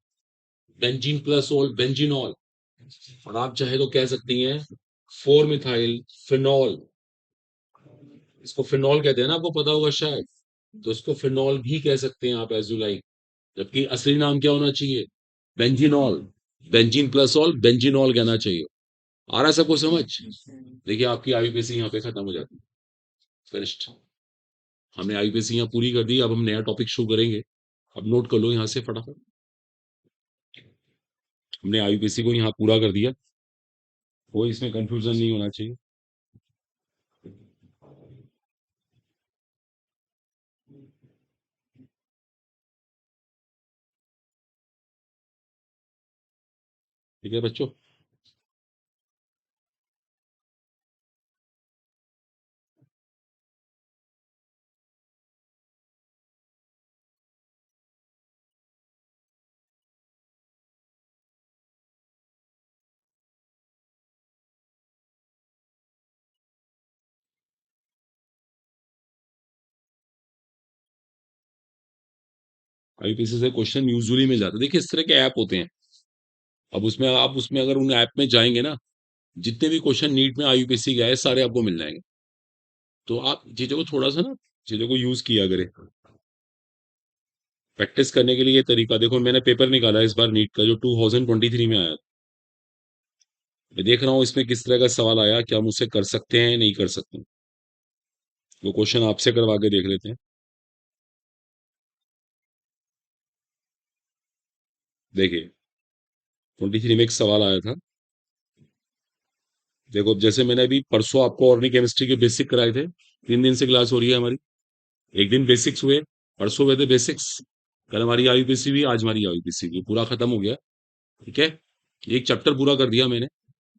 बेंजीन प्लस ओल बेंजीनॉल। और आप चाहे तो कह सकती हैं 4 मिथाइल फिनॉल। इसको फिनॉल कहते हैं ना, आपको पता होगा शायद। तो इसको फिनॉल भी कह सकते हैं आप, एज यू लाइक। जबकि असली नाम क्या होना चाहिए? बेंजीनॉल। बेंजीन प्लस ऑल बेंजीनॉल कहना चाहिए। आ रहा है सबको समझ? देखिए आपकी आईपीएसी यहाँ पे खत्म हो जाती है, फिनिश्ड। हमने आईपीएसी यहाँ पूरी कर दी, अब हम नया टॉपिक शुरू करेंगे। अब नोट कर लो यहाँ से फटाफट। हमने आईपीएसी को यहाँ पूरा कर दिया, कोई इसमें कंफ्यूजन नहीं होना चाहिए। ठीक है बच्चों? आईपीएसी से क्वेश्चन यूजुअली मिल जाता है। देखिए इस तरह के ऐप होते हैं, अब उसमें आप उसमें अगर उन ऐप में जाएंगे ना, जितने भी क्वेश्चन नीट में आईपीएसी के आए सारे आपको मिल जाएंगे। तो आप चीजों को थोड़ा सा ना, चीजों को यूज किया करें। प्रैक्टिस करने के लिए ये तरीका देखो, मैंने पेपर निकाला इस बार नीट का जो 2023 में आया। मैं देख रहा हूँ इसमें किस तरह का सवाल आया, क्या हम उससे कर सकते हैं नहीं कर सकते। वो क्वेश्चन आपसे करवा के देख लेते हैं। देखिए 23 में एक सवाल आया था। देखो जैसे मैंने अभी परसों आपको ऑर्गेनिक केमिस्ट्री के बेसिक कराए थे, 3 दिन से क्लास हो रही है हमारी। एक दिन बेसिक्स हुए, परसों हुए थे बेसिक्स। कल हमारी आईपीसी भी, आज हमारी आईपीसी भी पूरा खत्म हो गया। ठीक है, एक चैप्टर पूरा कर दिया मैंने।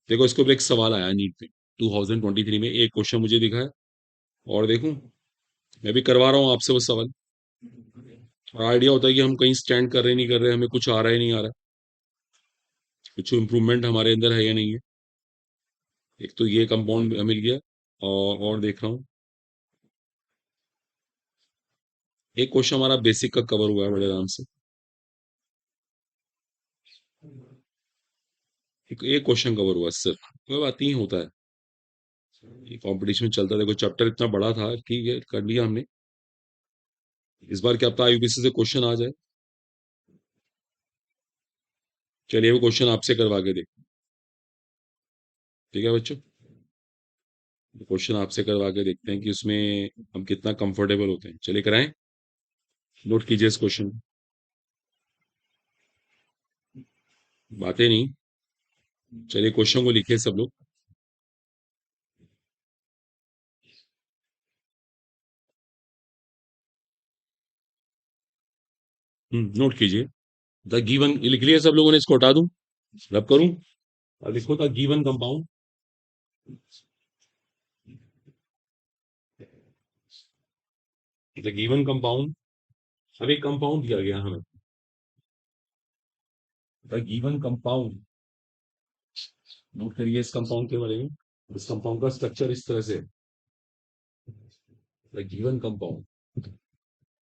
देखो इसके ऊपर एक सवाल आया नीट पे 2023 में, एक क्वेश्चन मुझे दिखा है। और देखूं, मैं भी करवा रहा हूँ आपसे वो सवाल। और आइडिया होता है कि हम कहीं स्टैंड कर रहे नहीं कर रहे, हमें कुछ आ रहा है नहीं आ रहा, कुछ इम्प्रूवमेंट हमारे अंदर है या नहीं है। एक तो ये कंपाउंड मिल गया, और देख रहा हूँ एक क्वेश्चन हमारा बेसिक का कवर हुआ है बड़े आराम से। एक क्वेश्चन कवर हुआ है सिर्फ, कोई बात नहीं, होता है, ये कंपटीशन में चलता है। देखो चैप्टर इतना बड़ा था, ठीक है, कर लिया हमने। इस बार क्या पता यूपीएससी से क्वेश्चन आ जाए। चलिए वो क्वेश्चन आपसे करवा के देख, ठीक है बच्चों, क्वेश्चन आपसे करवा के देखते हैं कि उसमें हम कितना कंफर्टेबल होते हैं। चलिए कराएं, नोट कीजिए इस क्वेश्चन, बातें नहीं। चलिए क्वेश्चन को लिखिए सब लोग। नोट कीजिए। द गिवन लिख लिया सब लोगों ने, इसको हटा दूं, रब करूं, और लिखो the given compound, the given compound. अब एक कंपाउंड दिया गया हमें, द गिवन कंपाउंड, नोट करिए इस कंपाउंड के बारे में। इस कंपाउंड का स्ट्रक्चर इस तरह से, द गिवन कंपाउंड,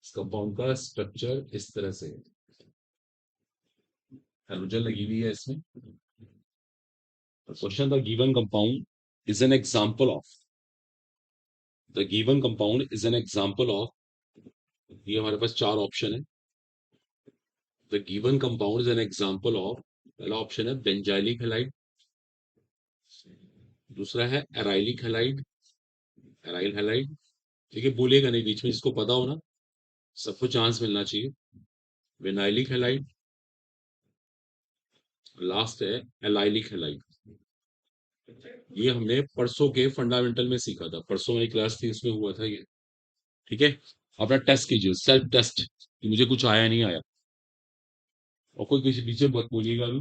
इस कंपाउंड का स्ट्रक्चर इस तरह से, हाइड्रोजन लगी हुई है इसमें। Question, the given compound is an example of, the given compound is an example of, ये हमारे पास चार ऑप्शन है। The given compound is an example of, पहला ऑप्शन है बेंजाइलिक हैलाइड, दूसरा है एराइलिक हैलाइड, एराइल हैलाइड, ठीक है, बोलेगा नहीं बीच में, जिसको पता हो ना, सबको चांस मिलना चाहिए। विनाइलिक हैलाइड, लास्ट है एलाइलिक हैलाइड। ये हमने परसों के फंडामेंटल में सीखा था, परसों मेरी क्लास थी उसमें हुआ था ये, ठीक है। अपना टेस्ट कीजिए, सेल्फ टेस्ट, कि मुझे कुछ आया नहीं आया, और कोई किसी पीछे मत बोलिएगा भी।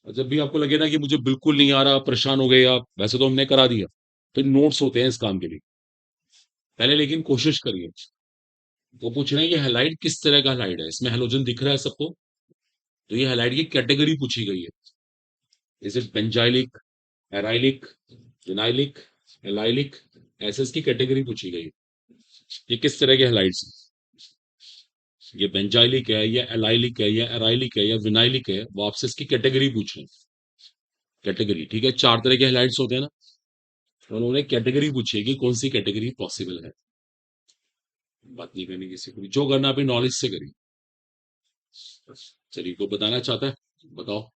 और जब भी आपको लगे ना कि मुझे बिल्कुल नहीं आ रहा, परेशान हो गए आप, वैसे तो हमने करा दिया, फिर नोट्स होते हैं इस काम के लिए, पहले लेकिन कोशिश करिए। वो पूछ रहे हैं ये हैलाइड किस तरह का हैलाइड है, इसमें हेलोजन दिख रहा है सबको, तो ये हैलाइड की कैटेगरी पूछी गई है। Is it benzylic, arylic, vinylic, allylic, ऐसे इसकी कैटेगरी पूछी गई है। ये किस तरह के हैलाइड्स हैं, ये बेंजाइलिक है या एलाइलिक है या एराइलिक है या विनाइलिक है, वो आपसे इसकी कैटेगरी पूछ रहे हैं। कैटेगरी, ठीक है, चार तरह के हैलाइड्स होते हैं ना, तो उन्होंने कैटेगरी पूछी है कि कौन सी कैटेगरी पॉसिबल है। बात नहीं करनी किसी को भी, जो करना अपनी नॉलेज से करिए। चलिए, को बताना चाहता है, बताओ।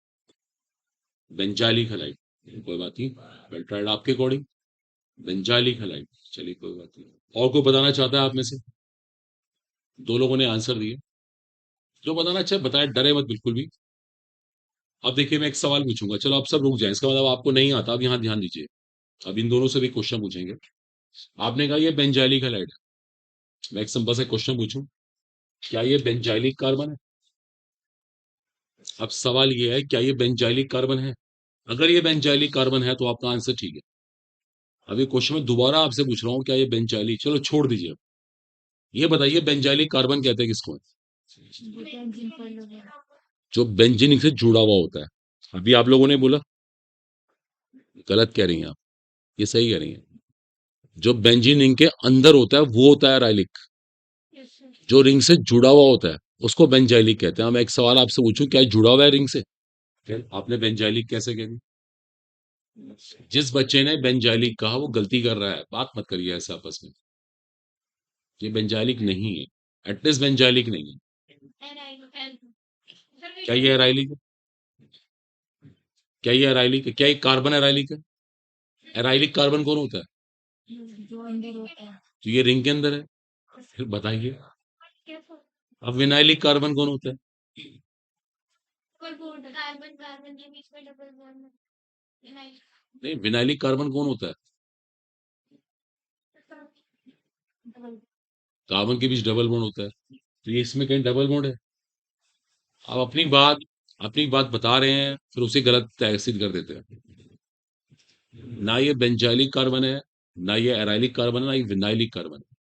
बेंजाइलिक हैलाइड, कोई बात नहीं, वेल ट्राइड आपके अकॉर्डिंग, बेंजाइलिक हैलाइड, चलिए कोई बात नहीं। और कोई बताना चाहता है आप में से? दो लोगों ने आंसर दिए, जो बताना चाहे बताए, डरे मत बिल्कुल भी। अब देखिए मैं एक सवाल पूछूंगा, चलो आप सब रुक जाएं, इसका मतलब आपको नहीं आता, अब यहाँ ध्यान दीजिए। अब इन दोनों से भी क्वेश्चन पूछेंगे। आपने कहा ये बेंजाइलिक हैलाइड है, मैं एक सिंपल से क्वेश्चन पूछूं, क्या ये बेंजाइलिक कार्बन है? अब सवाल ये है, क्या ये बेंजाइलिक कार्बन है? अगर ये बेंजाइलिक कार्बन है तो आपका आंसर ठीक है। अभी क्वेश्चन में दोबारा आपसे पूछ रहा हूँ, क्या ये बेंजाइलिक, चलो छोड़ दीजिए। ये बताइए बेंजाइलिक कार्बन कहते हैं किसको? जो बेंजीन से जुड़ा हुआ होता है। अभी आप लोगों ने बोला गलत कह रही हैं आप, ये सही कह रही हैं। जो बेंजीन रिंग के अंदर होता है वो होता है एराइलिक, जो रिंग से जुड़ा हुआ होता है उसको बेंजाइलिक कहते हैं। मैं एक सवाल आपसे पूछूं, क्या ये जुड़ा हुआ है रिंग से? फिर आपने बेंजाइलिक कैसे कह दी? जिस बच्चे ने बेंजाइलिक कहा वो गलती कर रहा है, बात मत करिए ऐसे आपस में। ये बेंजाइलिक नहीं है, एटलीस्ट बेंजाइलिक नहीं है। क्या ये एराइलिक है? क्या ये एराइलिक है? क्या ये कार्बन एराइलिक है? एराइलिक कार्बन कौन होता है? तो ये रिंग के अंदर है, फिर बताइए। अब विनाइलिक कार्बन कौन होता है? नहीं, विनाइलिक कार्बन कौन होता है? कार्बन के बीच डबल बॉन्ड होता है, तो ये इसमें कहीं डबल बॉन्ड है? आप अपनी बात बता रहे हैं, फिर उसे गलत तहसील कर देते हैं। ना ये बेंजाइलिक कार्बन है, ना ये एराइलिक कार्बन है, ना ये विनाइलिक कार्बन है।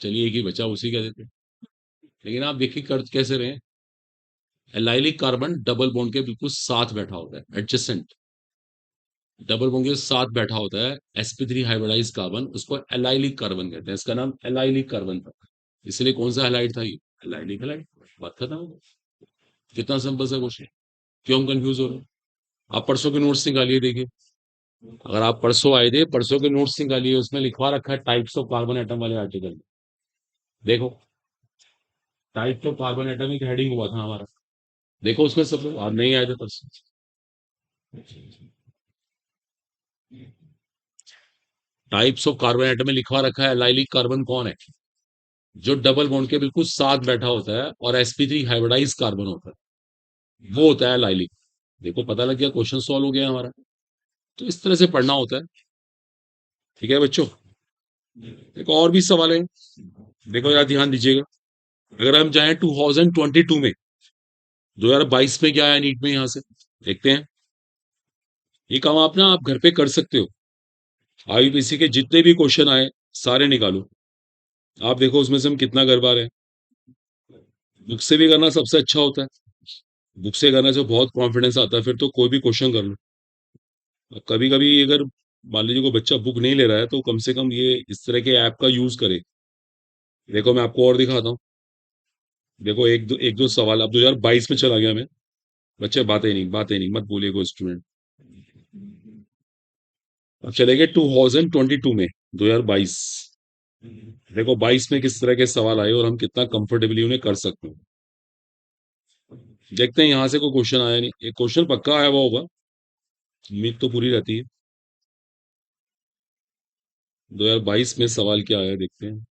चलिए एक ही बचा, उसी कह देते हैं। लेकिन आप देखिए कर कैसे रहे हैं, एलाइलिक कार्बन डबल बॉन्ड के बिल्कुल साथ बैठा होता है, एडजेसेंट, डबल बॉन्ड के साथ बैठा होता है sp3 हाइब्रिडाइज कार्बन, उसको एलाइलिक कार्बन कहते हैं, इसका नाम एलाइलिक कार्बन था। इसलिए कौन सा हैलाइड था ये, एलाइलिक हैलाइड। बात खत्म हो गई। कितना सिंपल सा क्वेश्चन। क्यों हम कंफ्यूज हो रहे हैं? आप परसों के नोट्स निकालिए, देखिए, अगर आप परसों आए थे, परसों के नोट्स निकालिए, उसमें लिखवा रखा है टाइप्स ऑफ कार्बन एटम वाले आर्टिकल। देखो, टाइप्स ऑफ कार्बन एटम एक हेडिंग हुआ था हमारा, देखो उसमें सब लोग, आप नहीं आए थे परसों। टाइप्स ऑफ कार्बन एटम में लिखवा रखा है एलाइलिक कार्बन कौन है, जो डबल बॉन्ड के बिल्कुल साथ बैठा होता है और sp3 हाइब्रिडाइज कार्बन होता है, वो होता है एलाइलिक। देखो पता लग गया, क्वेश्चन सॉल्व हो गया हमारा। तो इस तरह से पढ़ना होता है। ठीक है बच्चों, देखो और भी सवाल है, देखो यार ध्यान दीजिएगा। अगर हम जाएं 2022 में, 2022 में क्या आया नीट में, यहां से देखते हैं। ये काम आप घर पे कर सकते हो। आईयूपीएससी के जितने भी क्वेश्चन आए सारे निकालो, आप देखो उसमें से हम कितना कर पा रहे हैं। बुक से भी करना सबसे अच्छा होता है, बुक से करने से बहुत कॉन्फिडेंस आता है, फिर तो कोई भी क्वेश्चन कर लो। कभी कभी अगर मान लीजिए कोई बच्चा बुक नहीं ले रहा है, तो कम से कम ये इस तरह के ऐप का यूज करे। देखो मैं आपको और दिखाता हूँ। देखो एक दो सवाल, अब 2022 में चला गया मैं। बच्चे बातें नहीं मत बोलिए कोई स्टूडेंट। अब चलेंगे 2022 में, 2022। देखो 22 में किस तरह के सवाल आए और हम कितना कंफर्टेबली उन्हें कर सकते हैं। देखते हैं यहां से कोई क्वेश्चन आया नहीं, एक क्वेश्चन पक्का आया हुआ होगा, उम्मीद तो पूरी रहती है। 2022 में सवाल क्या आया देखते हैं।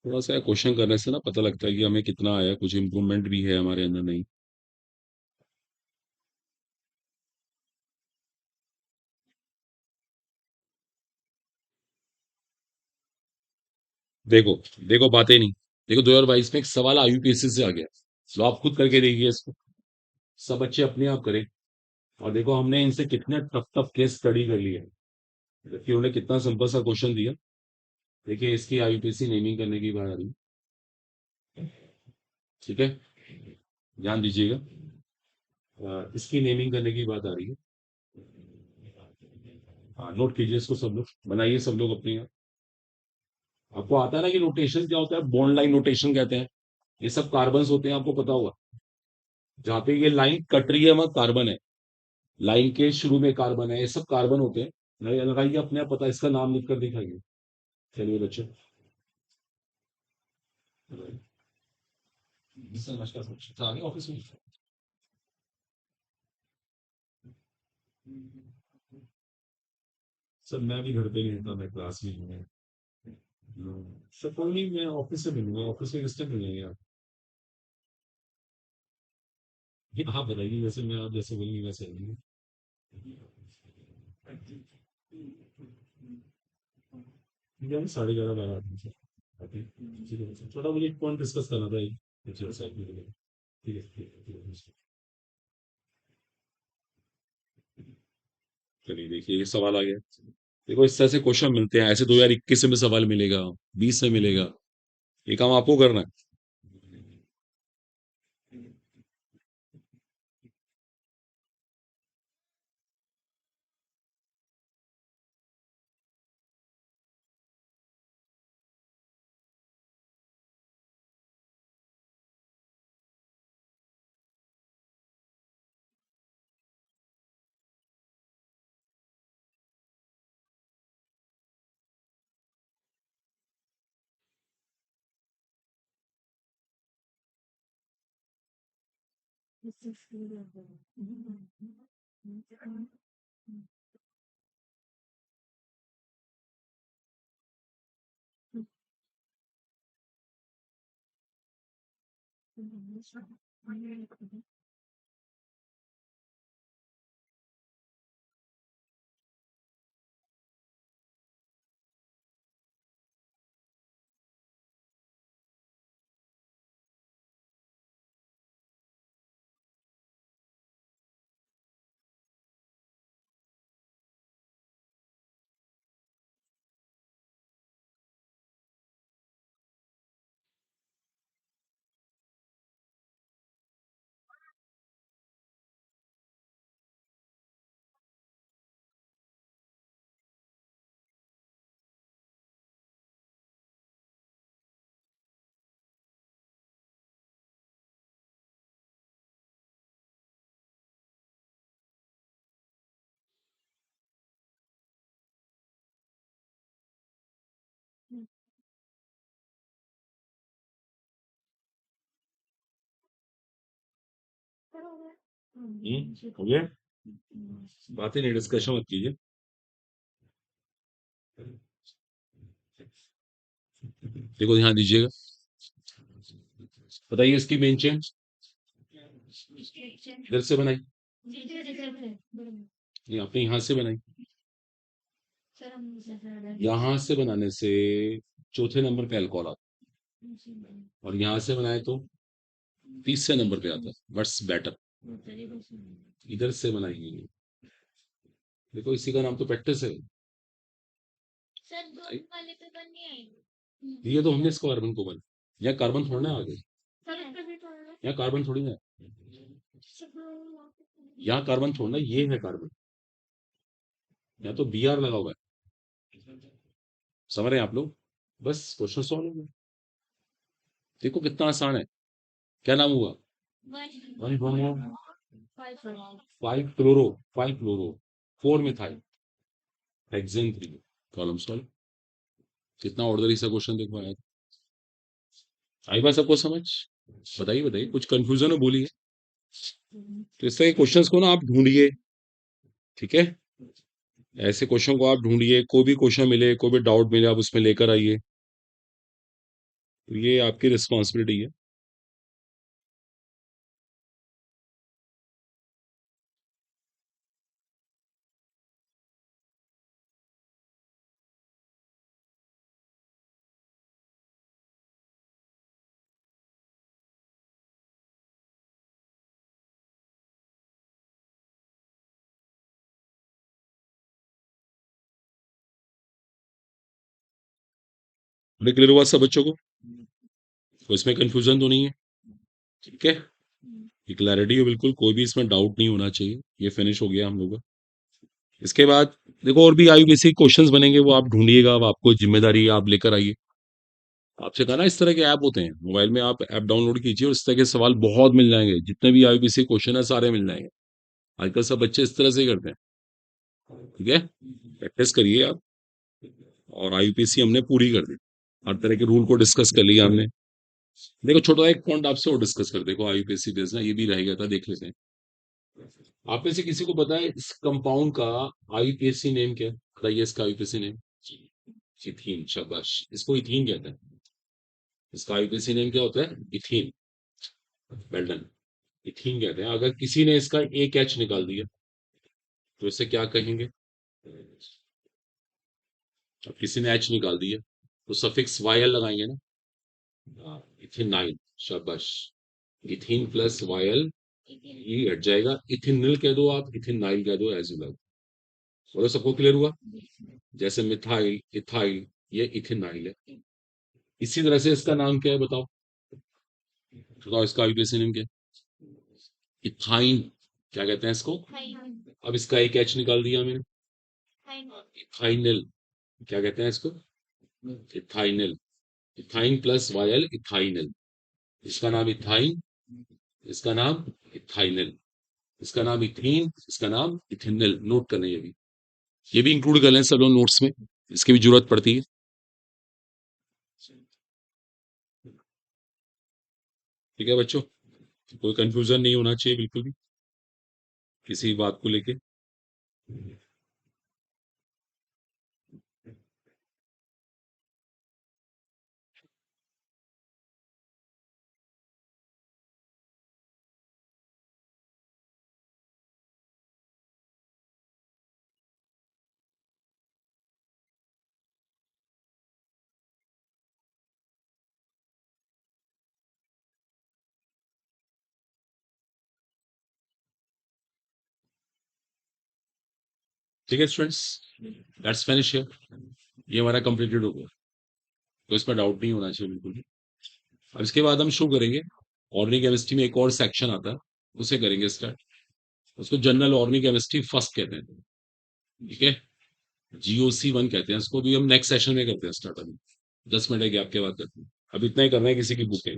थोड़ा सा क्वेश्चन करने से ना पता लगता है कि हमें कितना आया, कुछ इम्प्रूवमेंट भी है हमारे अंदर नहीं। देखो, देखो बातें नहीं। देखो 2022 में एक सवाल आईयूपीएससी से आ गया, तो आप खुद करके देखिए इसको, सब बच्चे अपने आप करें। और देखो हमने इनसे कितने टफ टफ केस स्टडी कर लिए, जबकि उन्होंने कितना सिंपल सा क्वेश्चन दिया। देखिए इसकी आईयूपीएससी नेमिंग करने की बात आ रही है। ठीक है, ध्यान दीजिएगा। इसकी नेमिंग करने की बात आ रही है। हाँ, नोट कीजिए इसको, सब लोग बनाइए, सब लोग अपनी। आपको आता है ना कि नोटेशन क्या होता है, बॉन्ड लाइन नोटेशन कहते हैं। ये सब कार्बन्स होते हैं, आपको पता होगा। जहाँ पे ये लाइन कट रही है वहां कार्बन है, लाइन के शुरू में कार्बन है, ये सब कार्बन होते हैं। लगाइए अपने आप, पता है, इसका नाम लिखकर दिखाइए। चलिए बच्चे, नमस्कार, आगे ऑफिस में। सर मैं अभी घर पे नहीं था, मैं क्लास में हूँ। सर कोई नहीं, मैं ऑफिस से मिलूंगा, ऑफिस में किस टाइम मिलेंगे आप? हाँ बताइए, जैसे मैं आप जैसे बोलेंगे वैसे आएंगे। ठीक है, 11:30 लगा दूँ सर। ओके, ठीक है सर, थोड़ा मुझे एक पॉइंट डिस्कस करना था, एक एक्सरसाइज के लिए। ठीक है, ठीक है, ठीक है। चलिए देखिए ये सवाल आ गया। देखो इस तरह से क्वेश्चन मिलते हैं, ऐसे 2021 में सवाल मिलेगा, 20 में मिलेगा। ये काम आपको करना है। हो गया? बातें नहीं, डिस्कशन मत कीजिए। देखो ध्यान दीजिएगा, बताइए इसकी मेन चेन इधर से बनाई, ये आपने यहाँ से बनाई, यहाँ से बनाने से चौथे नंबर पे अल्कोहल आता है, और यहाँ से बनाए तो तीसरे नंबर पे आता है। What's better? इधर से बनाएंगे, देखो इसी का नाम तो प्रैक्टिस है। ये तो हमने इसको कार्बन को बना, यहाँ कार्बन थोड़ा ना आ गए, यहाँ कार्बन थोड़ी ना है, यहाँ कार्बन थोड़ा ना, ये है कार्बन, यहाँ तो बी आर लगा हुआ है। समझ रहे हैं आप लोग? बस क्वेश्चन सॉल्व हो गया। देखो कितना आसान है। क्या नाम हुआ? One five chloro, five chloro, four methyl hexane 3, column solve. कितना ऑर्डनरी सा क्वेश्चन देखो आया। आई बात सबको समझ? बताइए बताइए, कुछ कंफ्यूजन है बोलिए। तो इस तरह के क्वेश्चंस को ना आप ढूंढिए, ठीक है? ऐसे क्वेश्चन को आप ढूंढिए, कोई भी क्वेश्चन मिले, कोई भी डाउट मिले, आप उसमें लेकर आइए। तो ये आपकी रिस्पॉन्सिबिलिटी है। क्लियर हुआ सब बच्चों को? तो इसमें कंफ्यूजन तो नहीं है? ठीक है, ये क्लैरिटी है बिल्कुल, कोई भी इसमें डाउट नहीं होना चाहिए। ये फिनिश हो गया हम लोग का। इसके बाद देखो और भी आयु बेसिक क्वेश्चंस बनेंगे, वो आप ढूंढिएगा, अब आपको जिम्मेदारी है, आप लेकर आइए। आपसे कहा ना इस तरह के ऐप होते हैं मोबाइल में, आप ऐप डाउनलोड कीजिए और इस तरह के सवाल बहुत मिल जाएंगे, जितने भी आयु बेसिक क्वेश्चन है सारे मिल जाएंगे। आजकल सब बच्चे इस तरह से ही करते हैं। ठीक है, प्रैक्टिस करिए आप। और आईयूपीएसी हमने पूरी कर दी, हर तरह के रूल को डिस्कस कर लिया हमने। देखो छोटा एक पॉइंट आपसे और डिस्कस कर, देखो आईयूपीएसी बेस्ड ना, ये भी रह गया था, देख लेते हैं। आप में से किसी को पता है इस कंपाउंड का आईयूपीएसी नेम क्या है? बताइए इसका आईयूपीएसी नेम। इथीन, शाबाश, इसको इथीन कहते हैं। इसका आईयूपीएसी नेम क्या होता है? इथीन। Well done. इथीन कहते हैं। अगर किसी ने इसका एक एच निकाल दिया तो इसे क्या कहेंगे? अब किसी ने एच निकाल दिया तो सफिक्स वायल लगाएंगे ना, इथेनाइल, शाबाश। इथीन प्लस वायल, ये हट जाएगा, इथिनिल कह दो आप, इथिनाइल कह दो, एज यू लाइक। बोलो सबको क्लियर हुआ? जैसे मिथाइल, इथाइल, ये इथिनाइल है। इसी तरह से इसका नाम क्या है बताओ? बताओ इसका आईयूपीएसी नेम क्या है? इथाइन। क्या कहते हैं इसको? अब इसका एक एच निकाल दिया मैंने, इथाइनल। क्या कहते हैं इसको? Ethynyl. Ethyne plus yl, ethynyl. इसका नाम इथाइन, इसका नाम इथाइनल, इसका नाम इथीन, इसका नाम इथिनल। नोट करना, ये भी इंक्लूड कर लें सब लोग नोट्स में, इसकी भी जरूरत पड़ती है। ठीक है बच्चों, कोई कंफ्यूजन नहीं होना चाहिए बिल्कुल भी किसी बात को लेके। ठीक है स्टूडेंट्स, लेट्स फिनिश हियर। ये हमारा कंप्लीटेड हो गया, तो इसमें डाउट नहीं होना चाहिए बिल्कुल भी। अब इसके बाद हम शुरू करेंगे ऑर्गेनिक केमिस्ट्री में एक और सेक्शन आता है, उसे करेंगे स्टार्ट। उसको जनरल ऑर्गेनिक केमिस्ट्री फर्स्ट कहते हैं। ठीक है, GOC 1 कहते हैं इसको, भी हम नेक्स्ट सेशन में करते हैं स्टार्ट। अभी 10 मिनट के गैप के बाद करते हैं। अब इतना ही करना है, किसी की बुक है